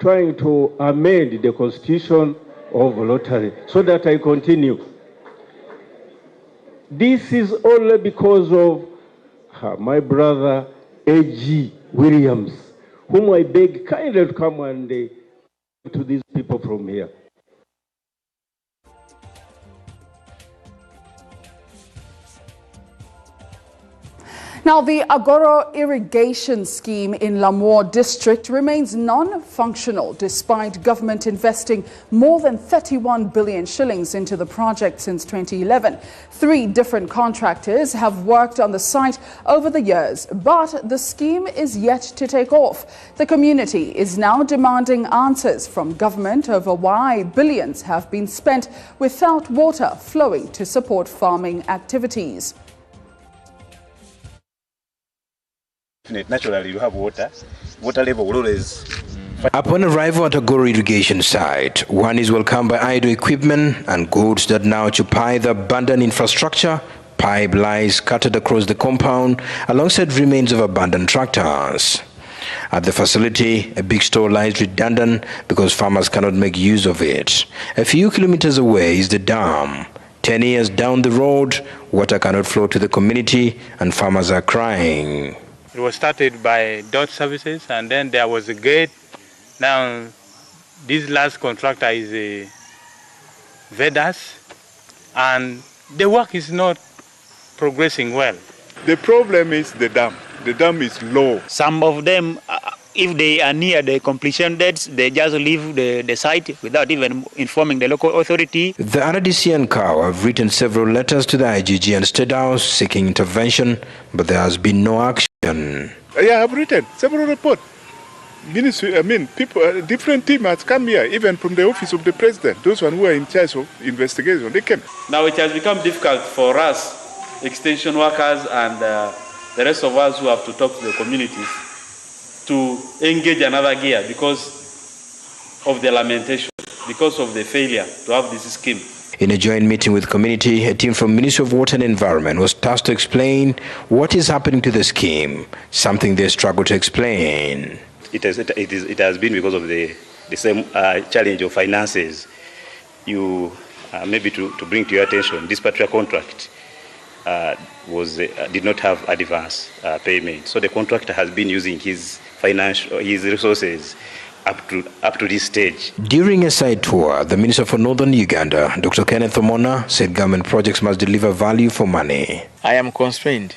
trying to amend the constitution of Rotary so that I continue. This is only because of my brother A.G. Williams, whom I beg kindly to come and to these people from here. Now, the Agoro irrigation scheme in Lamour district remains non-functional despite government investing more than 31 billion shillings into the project since 2011. 3 different contractors have worked on the site over the years, but the scheme is yet to take off. The community is now demanding answers from government over why billions have been spent without water flowing to support farming activities. Naturally, you have water. Water level will always. Upon arrival at Agoro irrigation site, one is welcomed by idle equipment and goods that now occupy the abandoned infrastructure. Pipe lies scattered across the compound alongside remains of abandoned tractors. At the facility, a big store lies redundant because farmers cannot make use of it. A few kilometers away is the dam. 10 years down the road, water cannot flow to the community and farmers are crying. It was started by Dot Services, and then there was a gate. Now, this last contractor is Vedas, and the work is not progressing well. The problem is the dam. The dam is low. Some of them, if they are near the completion dates, they just leave the site without even informing the local authority. The RDC and COW have written several letters to the IGG and State House seeking intervention, but there has been no action. Yeah, I've written several reports. Ministry, people, different team has come here, even from the office of the president. Those who are in charge of investigation, they came. Now it has become difficult for us, extension workers and the rest of us who have to talk to the communities, to engage another gear because of the lamentation because of the failure to have this scheme. In a joint meeting with community, a team from Ministry of Water and Environment was tasked to explain what is happening to the scheme, something they struggle to explain. It has been because of the same challenge of finances. You maybe to bring to your attention, this particular contract did not have advance payment. So the contractor has been using his resources up to this stage. During a site tour, the Minister for Northern Uganda, Dr. Kenneth Omona, said government projects must deliver value for money. I am constrained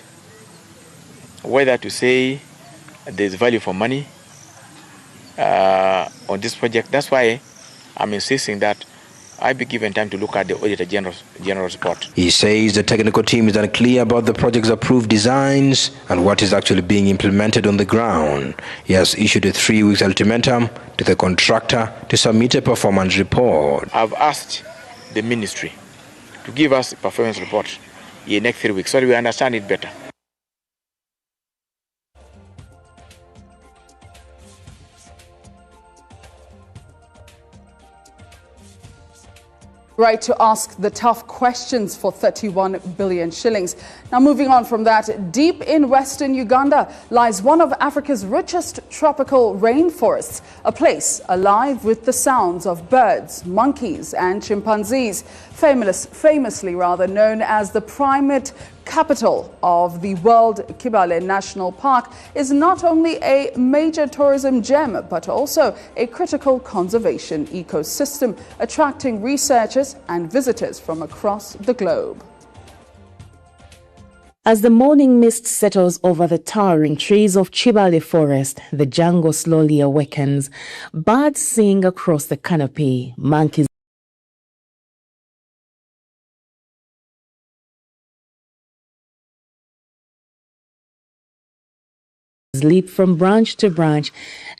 whether to say there's value for money on this project. That's why I'm insisting that I be given time to look at the Auditor General's report. He says the technical team is unclear about the project's approved designs and what is actually being implemented on the ground. He has issued a 3-week ultimatum to the contractor to submit a performance report. I've asked the ministry to give us a performance report in the next 3 weeks so that we understand it better. Right to ask the tough questions for 31 billion shillings. Now, moving on from that, deep in western Uganda lies one of Africa's richest tropical rainforests, a place alive with the sounds of birds, monkeys and chimpanzees, famously known as the primate capital of the world. Kibale National Park is not only a major tourism gem, but also a critical conservation ecosystem, attracting researchers and visitors from across the globe. As the morning mist settles over the towering trees of Kibale Forest, the jungle slowly awakens. Birds sing across the canopy, monkeys leap from branch to branch,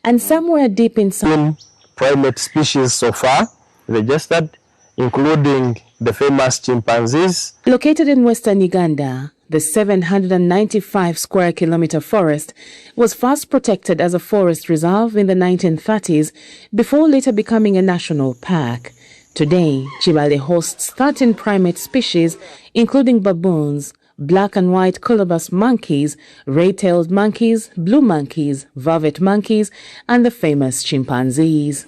and somewhere deep inside primate species so far registered, including the famous chimpanzees. Located in western Uganda, the 795 square kilometer forest was first protected as a forest reserve in the 1930s before later becoming a national park. Today, Kibale hosts 13 primate species, including baboons, black and white colobus monkeys, red-tailed monkeys, blue monkeys, vervet monkeys, and the famous chimpanzees.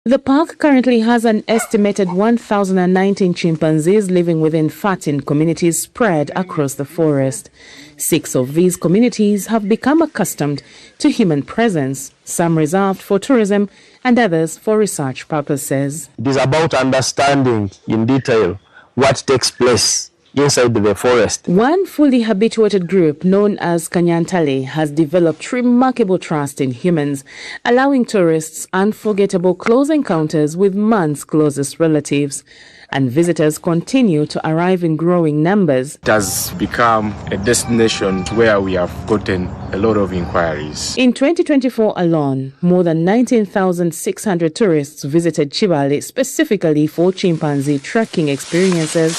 The park currently has an estimated 1,019 chimpanzees living within 13 communities spread across the forest. 6 of these communities have become accustomed to human presence, some reserved for tourism and others for research purposes. It is about understanding in detail what takes place inside the forest. One fully habituated group known as Kanyantale has developed remarkable trust in humans, allowing tourists unforgettable close encounters with man's closest relatives. And visitors continue to arrive in growing numbers. It has become a destination where we have gotten a lot of inquiries. In 2024 alone, more than 19,600 tourists visited Kibale specifically for chimpanzee trekking experiences,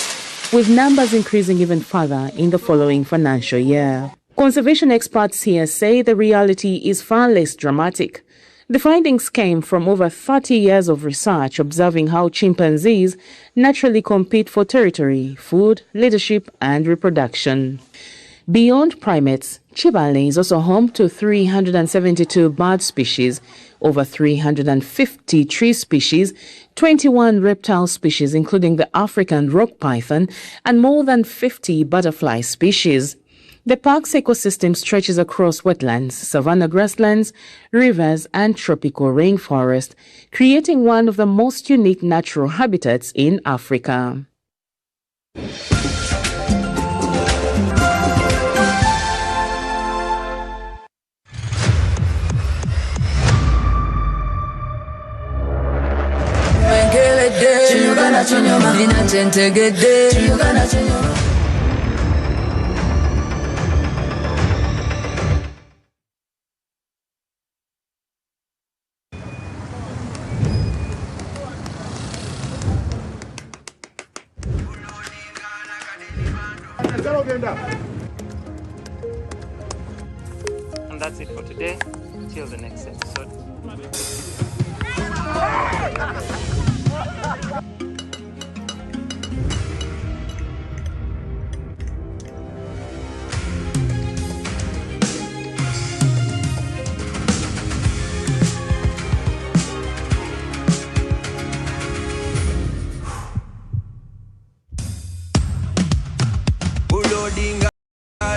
with numbers increasing even further in the following financial year. Conservation experts here say the reality is far less dramatic. The findings came from over 30 years of research observing how chimpanzees naturally compete for territory, food, leadership, and reproduction. Beyond primates, Kibale is also home to 372 bird species, over 350 tree species, 21 reptile species including the African rock python, and more than 50 butterfly species. The park's ecosystem stretches across wetlands, savanna grasslands, rivers, and tropical rainforest, creating one of the most unique natural habitats in Africa. And that's it for today. Till the next episode.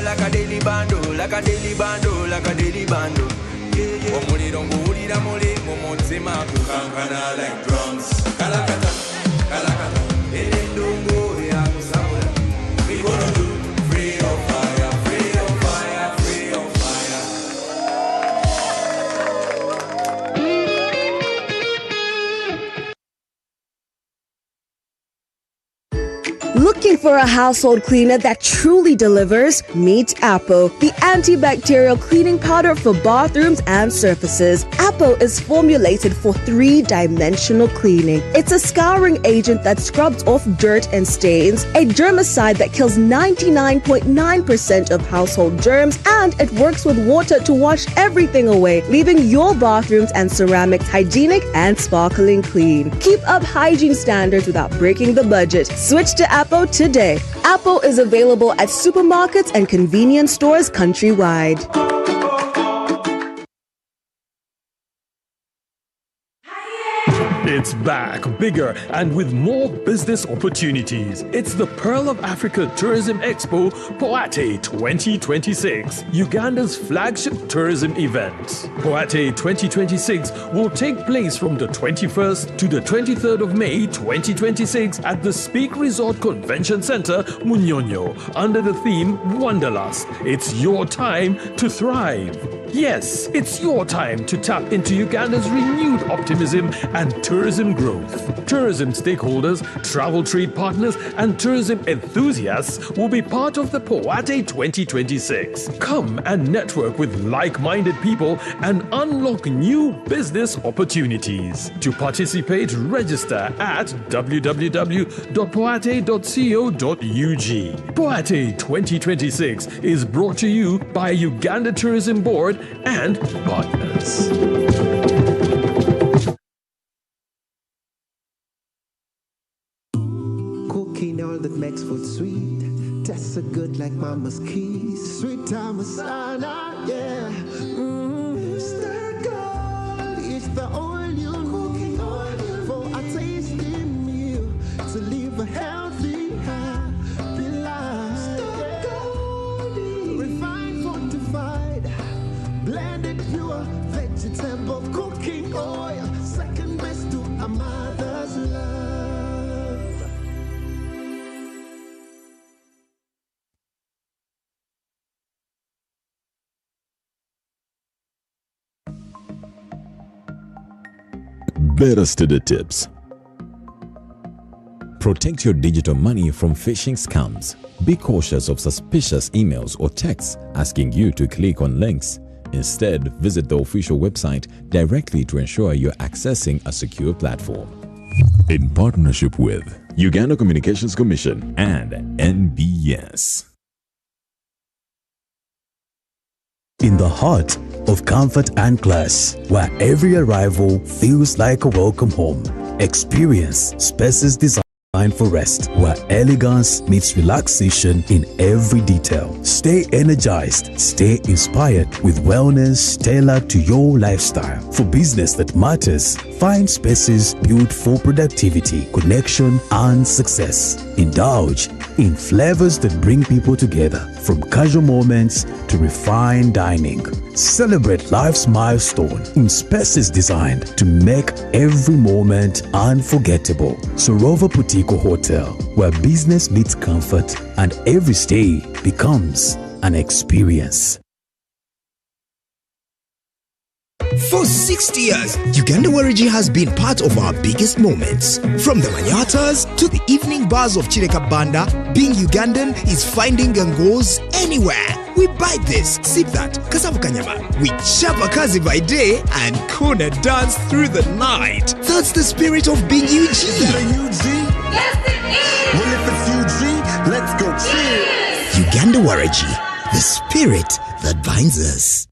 Like a daily bando, like a daily bando, like a daily bando. Omuliro nguwulira muli mumutima kukankana like drums. Kalakata, kalakata, endungu ya kusabula. We gonna do free of fire, free of fire, free of fire. Looking for a household cleaner that truly delivers? Meet Apple, the antibacterial cleaning powder for bathrooms and surfaces. Apple is formulated for 3-dimensional cleaning. It's a scouring agent that scrubs off dirt and stains, a germicide that kills 99.9% of household germs, and it works with water to wash everything away, leaving your bathrooms and ceramics hygienic and sparkling clean. Keep up hygiene standards without breaking the budget. Switch to Apple today. Apple is available at supermarkets and convenience stores countrywide. It's back, bigger, and with more business opportunities. It's the Pearl of Africa Tourism Expo, Poate 2026, Uganda's flagship tourism event. Poate 2026 will take place from the 21st to the 23rd of May 2026 at the Speak Resort Convention Center, Munyonyo, under the theme Wanderlust. It's your time to thrive. Yes, it's your time to tap into Uganda's renewed optimism and tourism growth. Tourism stakeholders, travel trade partners, and tourism enthusiasts will be part of the Poate 2026. Come and network with like-minded people and unlock new business opportunities. To participate, register at www.poate.co.ug. Poate 2026 is brought to you by Uganda Tourism Board and partners. Cooking all that makes food sweet. Tastes so good like mama's keys. Sweet Tamasana, yeah. Stir gold, it's the oil you need for a tasty meal to live a healthy, happy life. Stir gold, refined, fortified, blended pure vegetable cooking oil, second best to a mother's love. Better study tips. Protect your digital money from phishing scams. Be cautious of suspicious emails or texts asking you to click on links. Instead, visit the official website directly to ensure you're accessing a secure platform. In partnership with Uganda Communications Commission and NBS. In the heart of comfort and class, where every arrival feels like a welcome home, experience spaces designed for rest, where elegance meets relaxation in every detail. Stay energized, stay inspired with wellness tailored to your lifestyle. For business that matters, find spaces built for productivity, connection, and success. Indulge in flavors that bring people together, from casual moments to refined dining. Celebrate life's milestone in spaces designed to make every moment unforgettable. Sorova Putiko Hotel, where business meets comfort and every stay becomes an experience. For 60 years, Uganda Warigi has been part of our biggest moments. From the manyatas to the evening bars of Chirekabanda, being Ugandan is finding angles anywhere. We buy this, sip that, kasavu kanyama. We chapa kazi by day and kuna dance through the night. That's the spirit of being UG. Is it a UG? Yes, it is! Well, if it's UG, let's go cheers! Uganda Warigi, the spirit that binds us.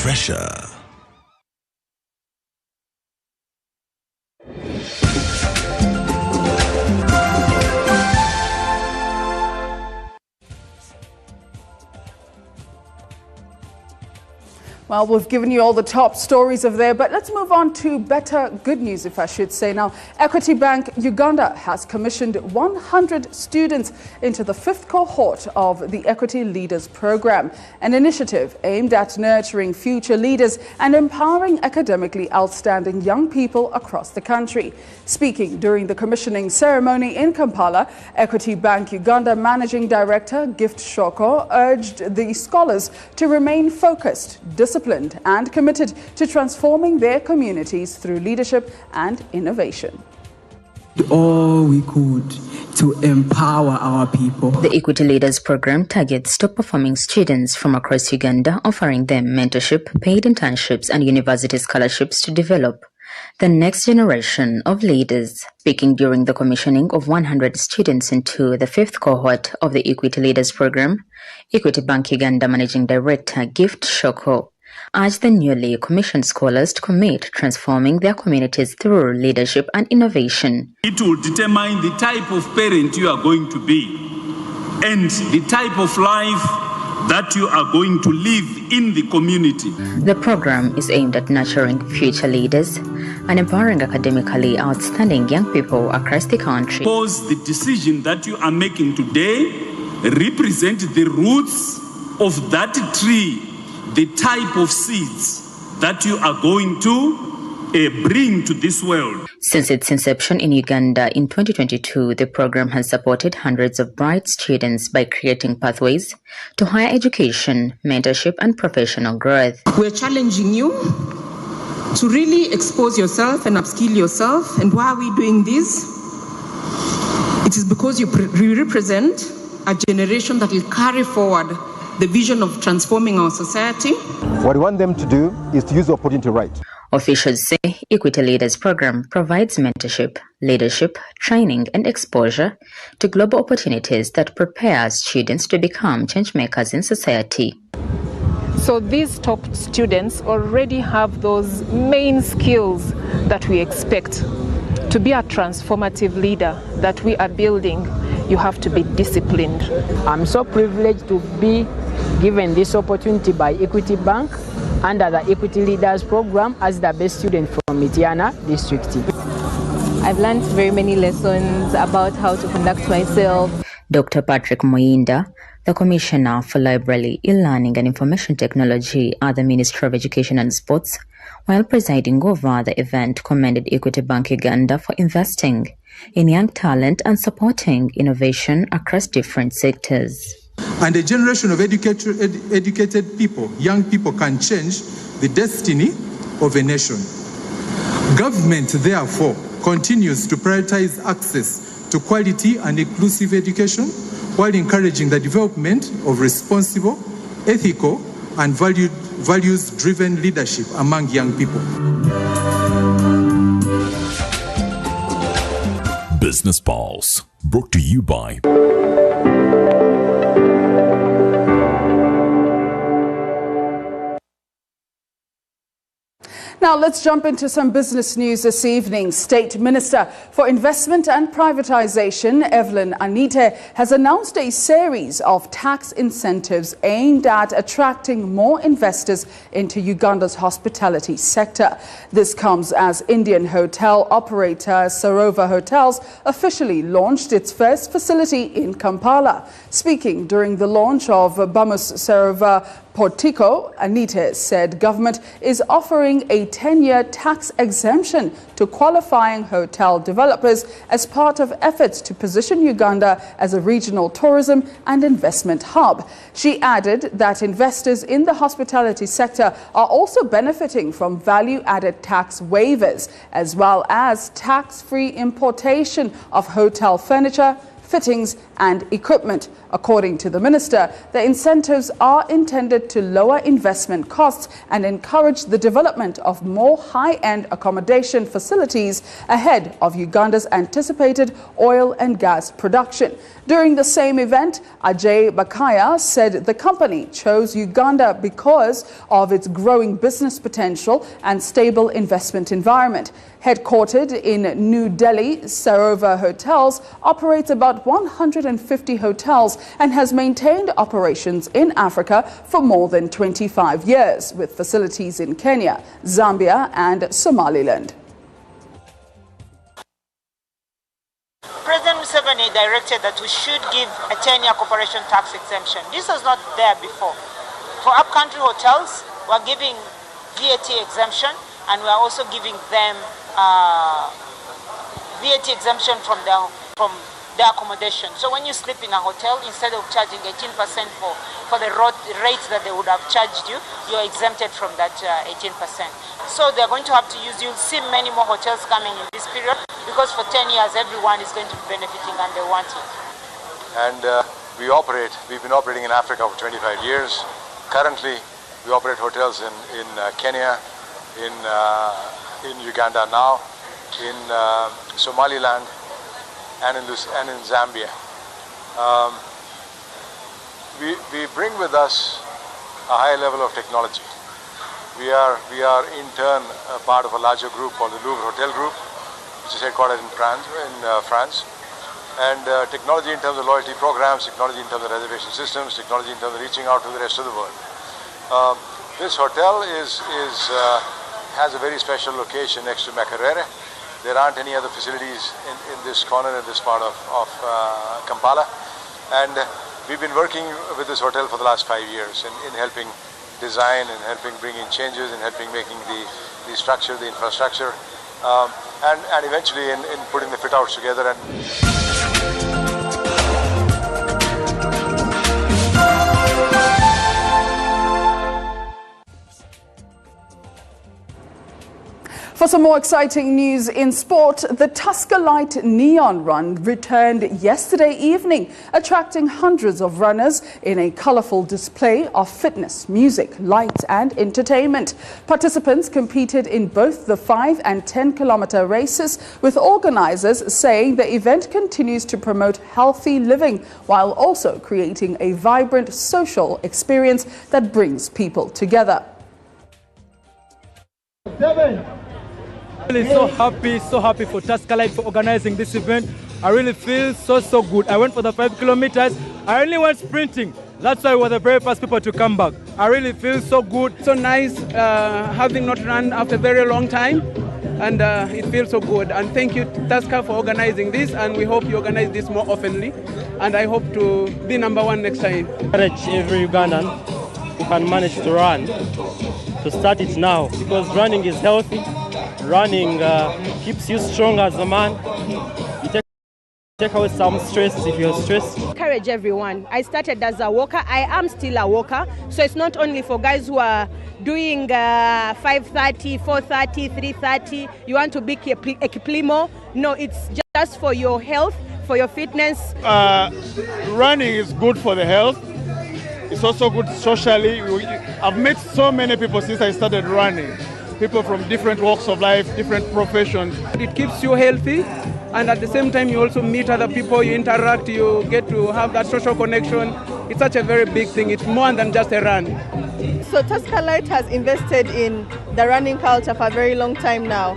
pressure. Well, we've given you all the top stories of there, but let's move on to better good news, if I should say. Now, Equity Bank Uganda has commissioned 100 students into the 5th cohort of the Equity Leaders Program, an initiative aimed at nurturing future leaders and empowering academically outstanding young people across the country. Speaking during the commissioning ceremony in Kampala, Equity Bank Uganda Managing Director Gift Shoko urged the scholars to remain focused, disciplined and committed to transforming their communities through leadership and innovation. All we could to empower our people. The Equity Leaders Program targets top-performing students from across Uganda, offering them mentorship, paid internships and university scholarships to develop the next generation of leaders. Speaking during the commissioning of 100 students into the 5th cohort of the Equity Leaders Program, Equity Bank Uganda Managing Director Gift Shoko urged the newly commissioned scholars to commit to transforming their communities through leadership and innovation. It will determine the type of parent you are going to be and the type of life that you are going to live in the community. The program is aimed at nurturing future leaders and empowering academically outstanding young people across the country. Because the decision that you are making today represent the roots of that tree, the type of seeds that you are going to bring to this world. Since its inception in Uganda in 2022, the program has supported hundreds of bright students by creating pathways to higher education, mentorship and professional growth. We're challenging you to really expose yourself and upskill yourself. And why are we doing this? It is because you represent a generation that will carry forward the vision of transforming our society. What we want them to do is to use the opportunity right. Officials say Equity Leaders Program provides mentorship, leadership, training and exposure to global opportunities that prepare students to become changemakers in society. So these top students already have those main skills that we expect. To be a transformative leader that we are building, you have to be disciplined. I'm so privileged to be given this opportunity by Equity Bank under the Equity Leaders Program as the best student from Mityana District. I've learned very many lessons about how to conduct myself. Dr. Patrick Moyinda, the Commissioner for Library, E-Learning and Information Technology at the Ministry of Education and Sports, while presiding over the event, commended Equity Bank Uganda for investing in young talent and supporting innovation across different sectors. And a generation of educated people, young people, can change the destiny of a nation. Government, therefore, continues to prioritize access to quality and inclusive education while encouraging the development of responsible, ethical, and values-driven leadership among young people. Business Pulse, brought to you by Now let's jump into some business news this evening. State Minister for Investment and Privatization, Evelyn Anite, has announced a series of tax incentives aimed at attracting more investors into Uganda's hospitality sector. This comes as Indian hotel operator Sarova Hotels officially launched its first facility in Kampala. Speaking during the launch of Bamus Sarova Portico, Anite said government is offering a 10-year tax exemption to qualifying hotel developers as part of efforts to position Uganda as a regional tourism and investment hub. She added that investors in the hospitality sector are also benefiting from value-added tax waivers, as well as tax-free importation of hotel furniture, fittings and equipment. According to the minister, the incentives are intended to lower investment costs and encourage the development of more high-end accommodation facilities ahead of Uganda's anticipated oil and gas production. During the same event, Ajay Bakaya said the company chose Uganda because of its growing business potential and stable investment environment. Headquartered in New Delhi, Sarova Hotels operates about 150 hotels and has maintained operations in Africa for more than 25 years, with facilities in Kenya, Zambia and Somaliland. President Museveni directed that we should give a 10-year corporation tax exemption. This was not there before. For upcountry hotels, we're giving VAT exemption, and we're also giving them VAT exemption from their accommodation. So when you sleep in a hotel, instead of charging 18% for the rates that they would have charged you, you're exempted from that 18%. So they're going to have to use, you'll see many more hotels coming in this period, because for 10 years everyone is going to be benefiting and they want it. And we've been operating in Africa for 25 years. Currently, we operate hotels in Kenya, in Uganda now, in Somaliland, and in Zambia. We bring with us a high level of technology. We are in turn a part of a larger group called the Louvre Hotel Group, which is headquartered in France. And technology in terms of loyalty programs, technology in terms of reservation systems, technology in terms of reaching out to the rest of the world. This hotel has a very special location next to Makerere. There aren't any other facilities in this corner, in this part of Kampala. And we've been working with this hotel for the last 5 years in helping design and helping bring in changes and helping making the structure, the infrastructure, and eventually in putting the fit outs together. For some more exciting news in sport, the Tusker Light Neon Run returned yesterday evening, attracting hundreds of runners in a colourful display of fitness, music, lights and entertainment. Participants competed in both the 5 and 10-kilometre races, with organisers saying the event continues to promote healthy living while also creating a vibrant social experience that brings people together. Really so happy for Tusker Light for organizing this event. I really feel so good. I went for the 5 kilometers. I only went sprinting. That's why we were the very first people to come back. I really feel so good. So nice having not run after a very long time, and it feels so good. And thank you to Tusker for organizing this, and we hope you organize this more oftenly. And I hope to be #1 next time. Encourage every Ugandan who can manage to run to start it now, because running is healthy. Running keeps you strong as a man. You take away some stress if you're stressed. Encourage everyone. I started as a walker. I am still a walker. So it's not only for guys who are doing 5:30, 4:30, 3:30. You want to be Ekiplimo. No, it's just for your health, for your fitness. Running is good for the health. It's also good socially. I've met so many people since I started running. People from different walks of life, different professions. It keeps you healthy, and at the same time you also meet other people, you interact, you get to have that social connection. It's such a very big thing. It's more than just a run. So Tusker Light has invested in the running culture for a very long time now.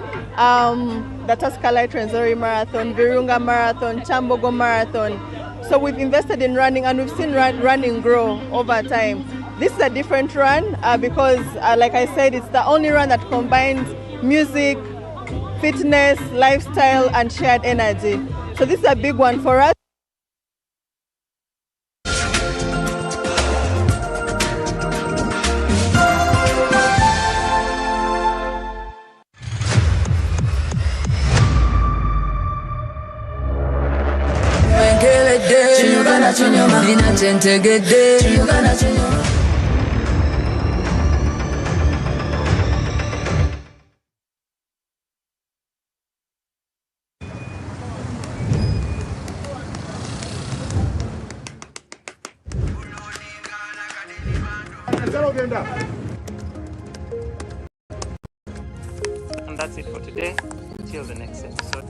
The Tusker Light Rwenzori Marathon, Virunga Marathon, Chambogo Marathon. So we've invested in running, and we've seen running grow over time. This is a different run because, like I said, it's the only run that combines music, fitness, lifestyle, and shared energy. So this is a big one for us. And that's it for today. Till the next episode.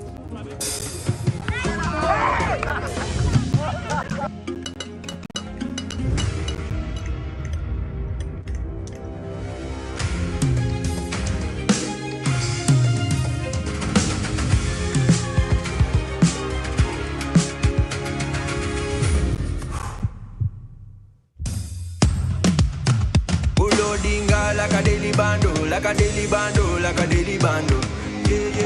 Like a daily bando, like a daily bando, like a daily bando.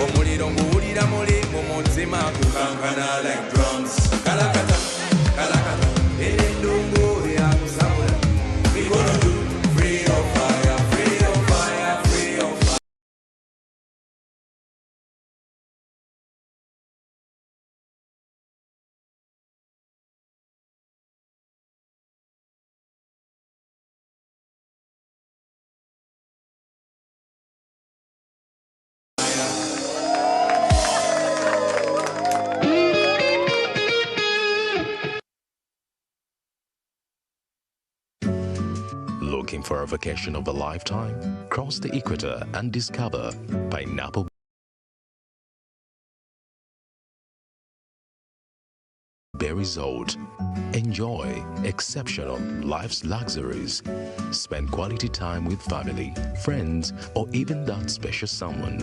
Omuliro nguwulira muli mu mutima kukankana like drums. Kalakata, kalakata, endungu ya kusabula. We gonna do free of fire, free of fire, free of fire. Looking for a vacation of a lifetime? Cross the equator and discover Pineapple Bay Resort. Enjoy exceptional life's luxuries. Spend quality time with family, friends, or even that special someone.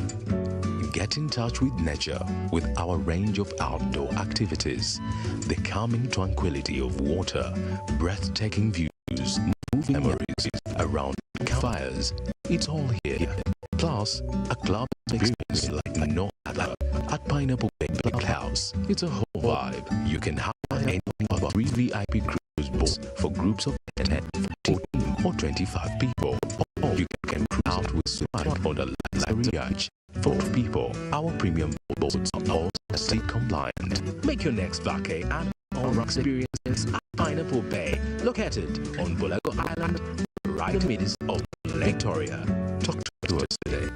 Get in touch with nature with our range of outdoor activities. The calming tranquility of water, breathtaking views, moving memories around campfires. It's all here. Plus, a club experience like no other at Pineapple Bay House. It's a whole vibe. You can have any of our 3 VIP cruise boats for groups of 10, 14, or 25 people. Or you can cruise out with Swag on the luxury yacht. 4 people. Our premium boats are all state compliant. Make your next vacay and all experiences at Pineapple Bay, located on Bulago Island, right in the midst of Lake Victoria. Talk to us today.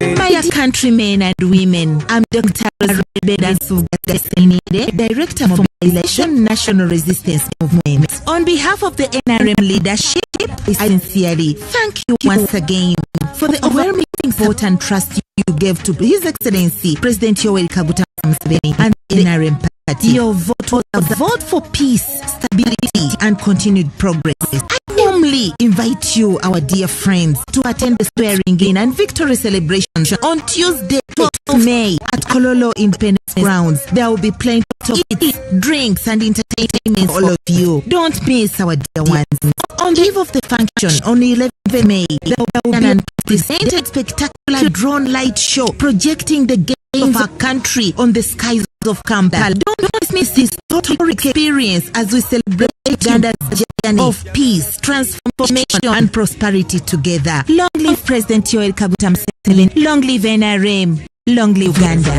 My countrymen and women, I'm Dr. Rebeda Sugasenide, Director of Mobilization National Resistance Movement. On behalf of the NRM leadership, I sincerely thank you once again for the overwhelming support and trust you gave to His Excellency President Yoweri Kaguta Museveni and the NRM party. Your vote was a vote for peace, stability, and continued progress. I warmly invite you, our dear friends, to attend the swearing-in and victory celebration on Tuesday, 12 May at Kololo Independence Grounds. There will be plenty of eats, drinks, and entertainment for all of you. Don't miss our dear ones. On the eve of the function, on 11 May, there will be an unprecedented spectacular drone light show projecting the game of our country on the skies of Kampala. Don't miss this historic experience as we celebrate Uganda's journey of peace, transformation, and prosperity together. Long live President Yoweri Kaguta Museveni. Long live NRM. Long live Uganda.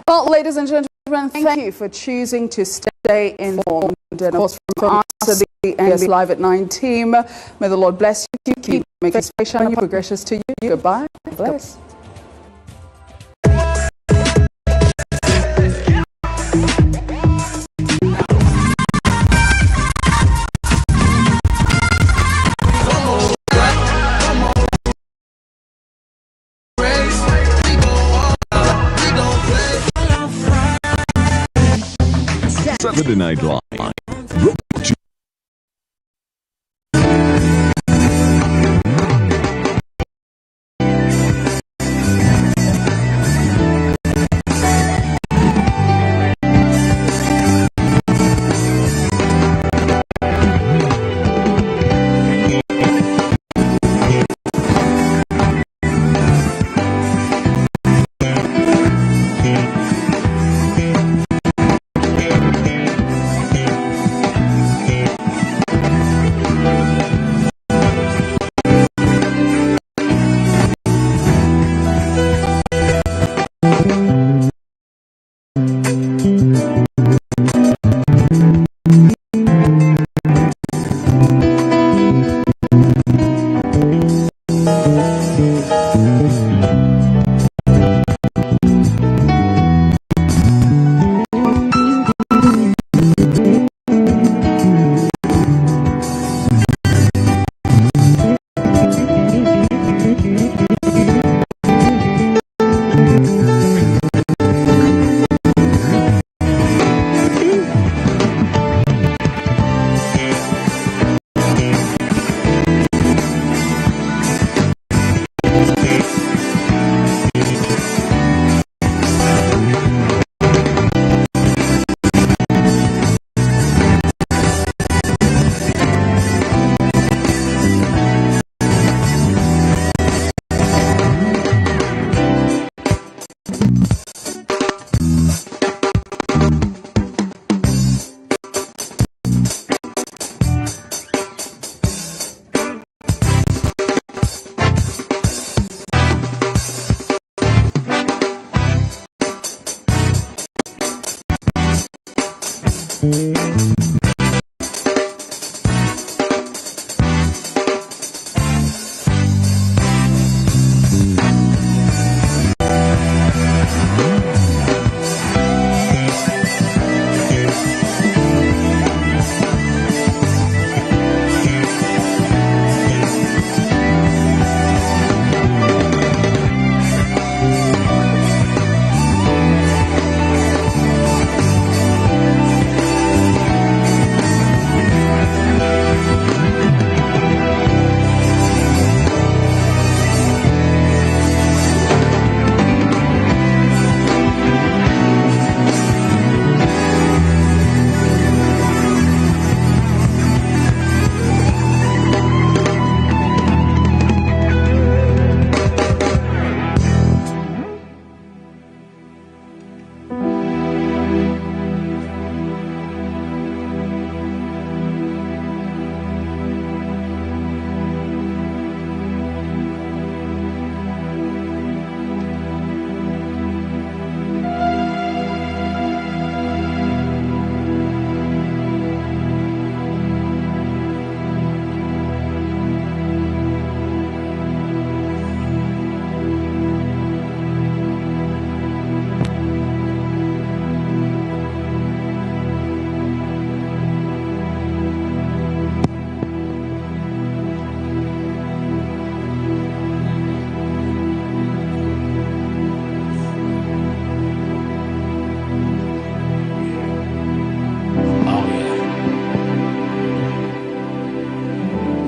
Well, ladies and gentlemen, thank you for choosing to stay informed. And of course, from us to the NBS Live at 9 team, may the Lord bless you, keep making space shine, and be gracious to you. Goodbye. Bless. Saturday Night Live.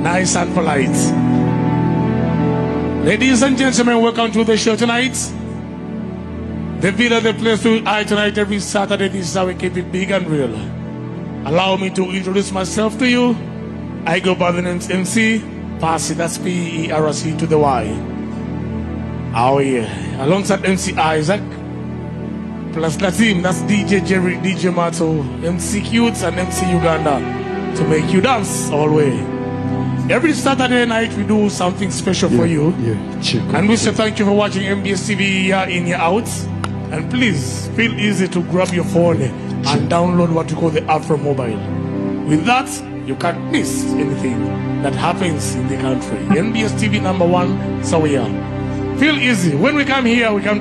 Nice and polite. Ladies and gentlemen, welcome to the show tonight. The video, the place to eye tonight every Saturday. This is how we keep it big and real. Allow me to introduce myself to you. I go by the name MC Percy, that's P-E-R-C to the Y. Oh yeah. Alongside MC Isaac, plus the team, that's DJ Jerry, DJ Mato, MC Cutes and MC Uganda to make you dance all the way. Every Saturday night we do something special for you. And we say thank you for watching NBS TV year in, year out. And please feel easy to grab your phone and download what we call the app from mobile. With that, you can't miss anything that happens in the country. NBS TV #1, so we are. Feel easy. When we come here, we come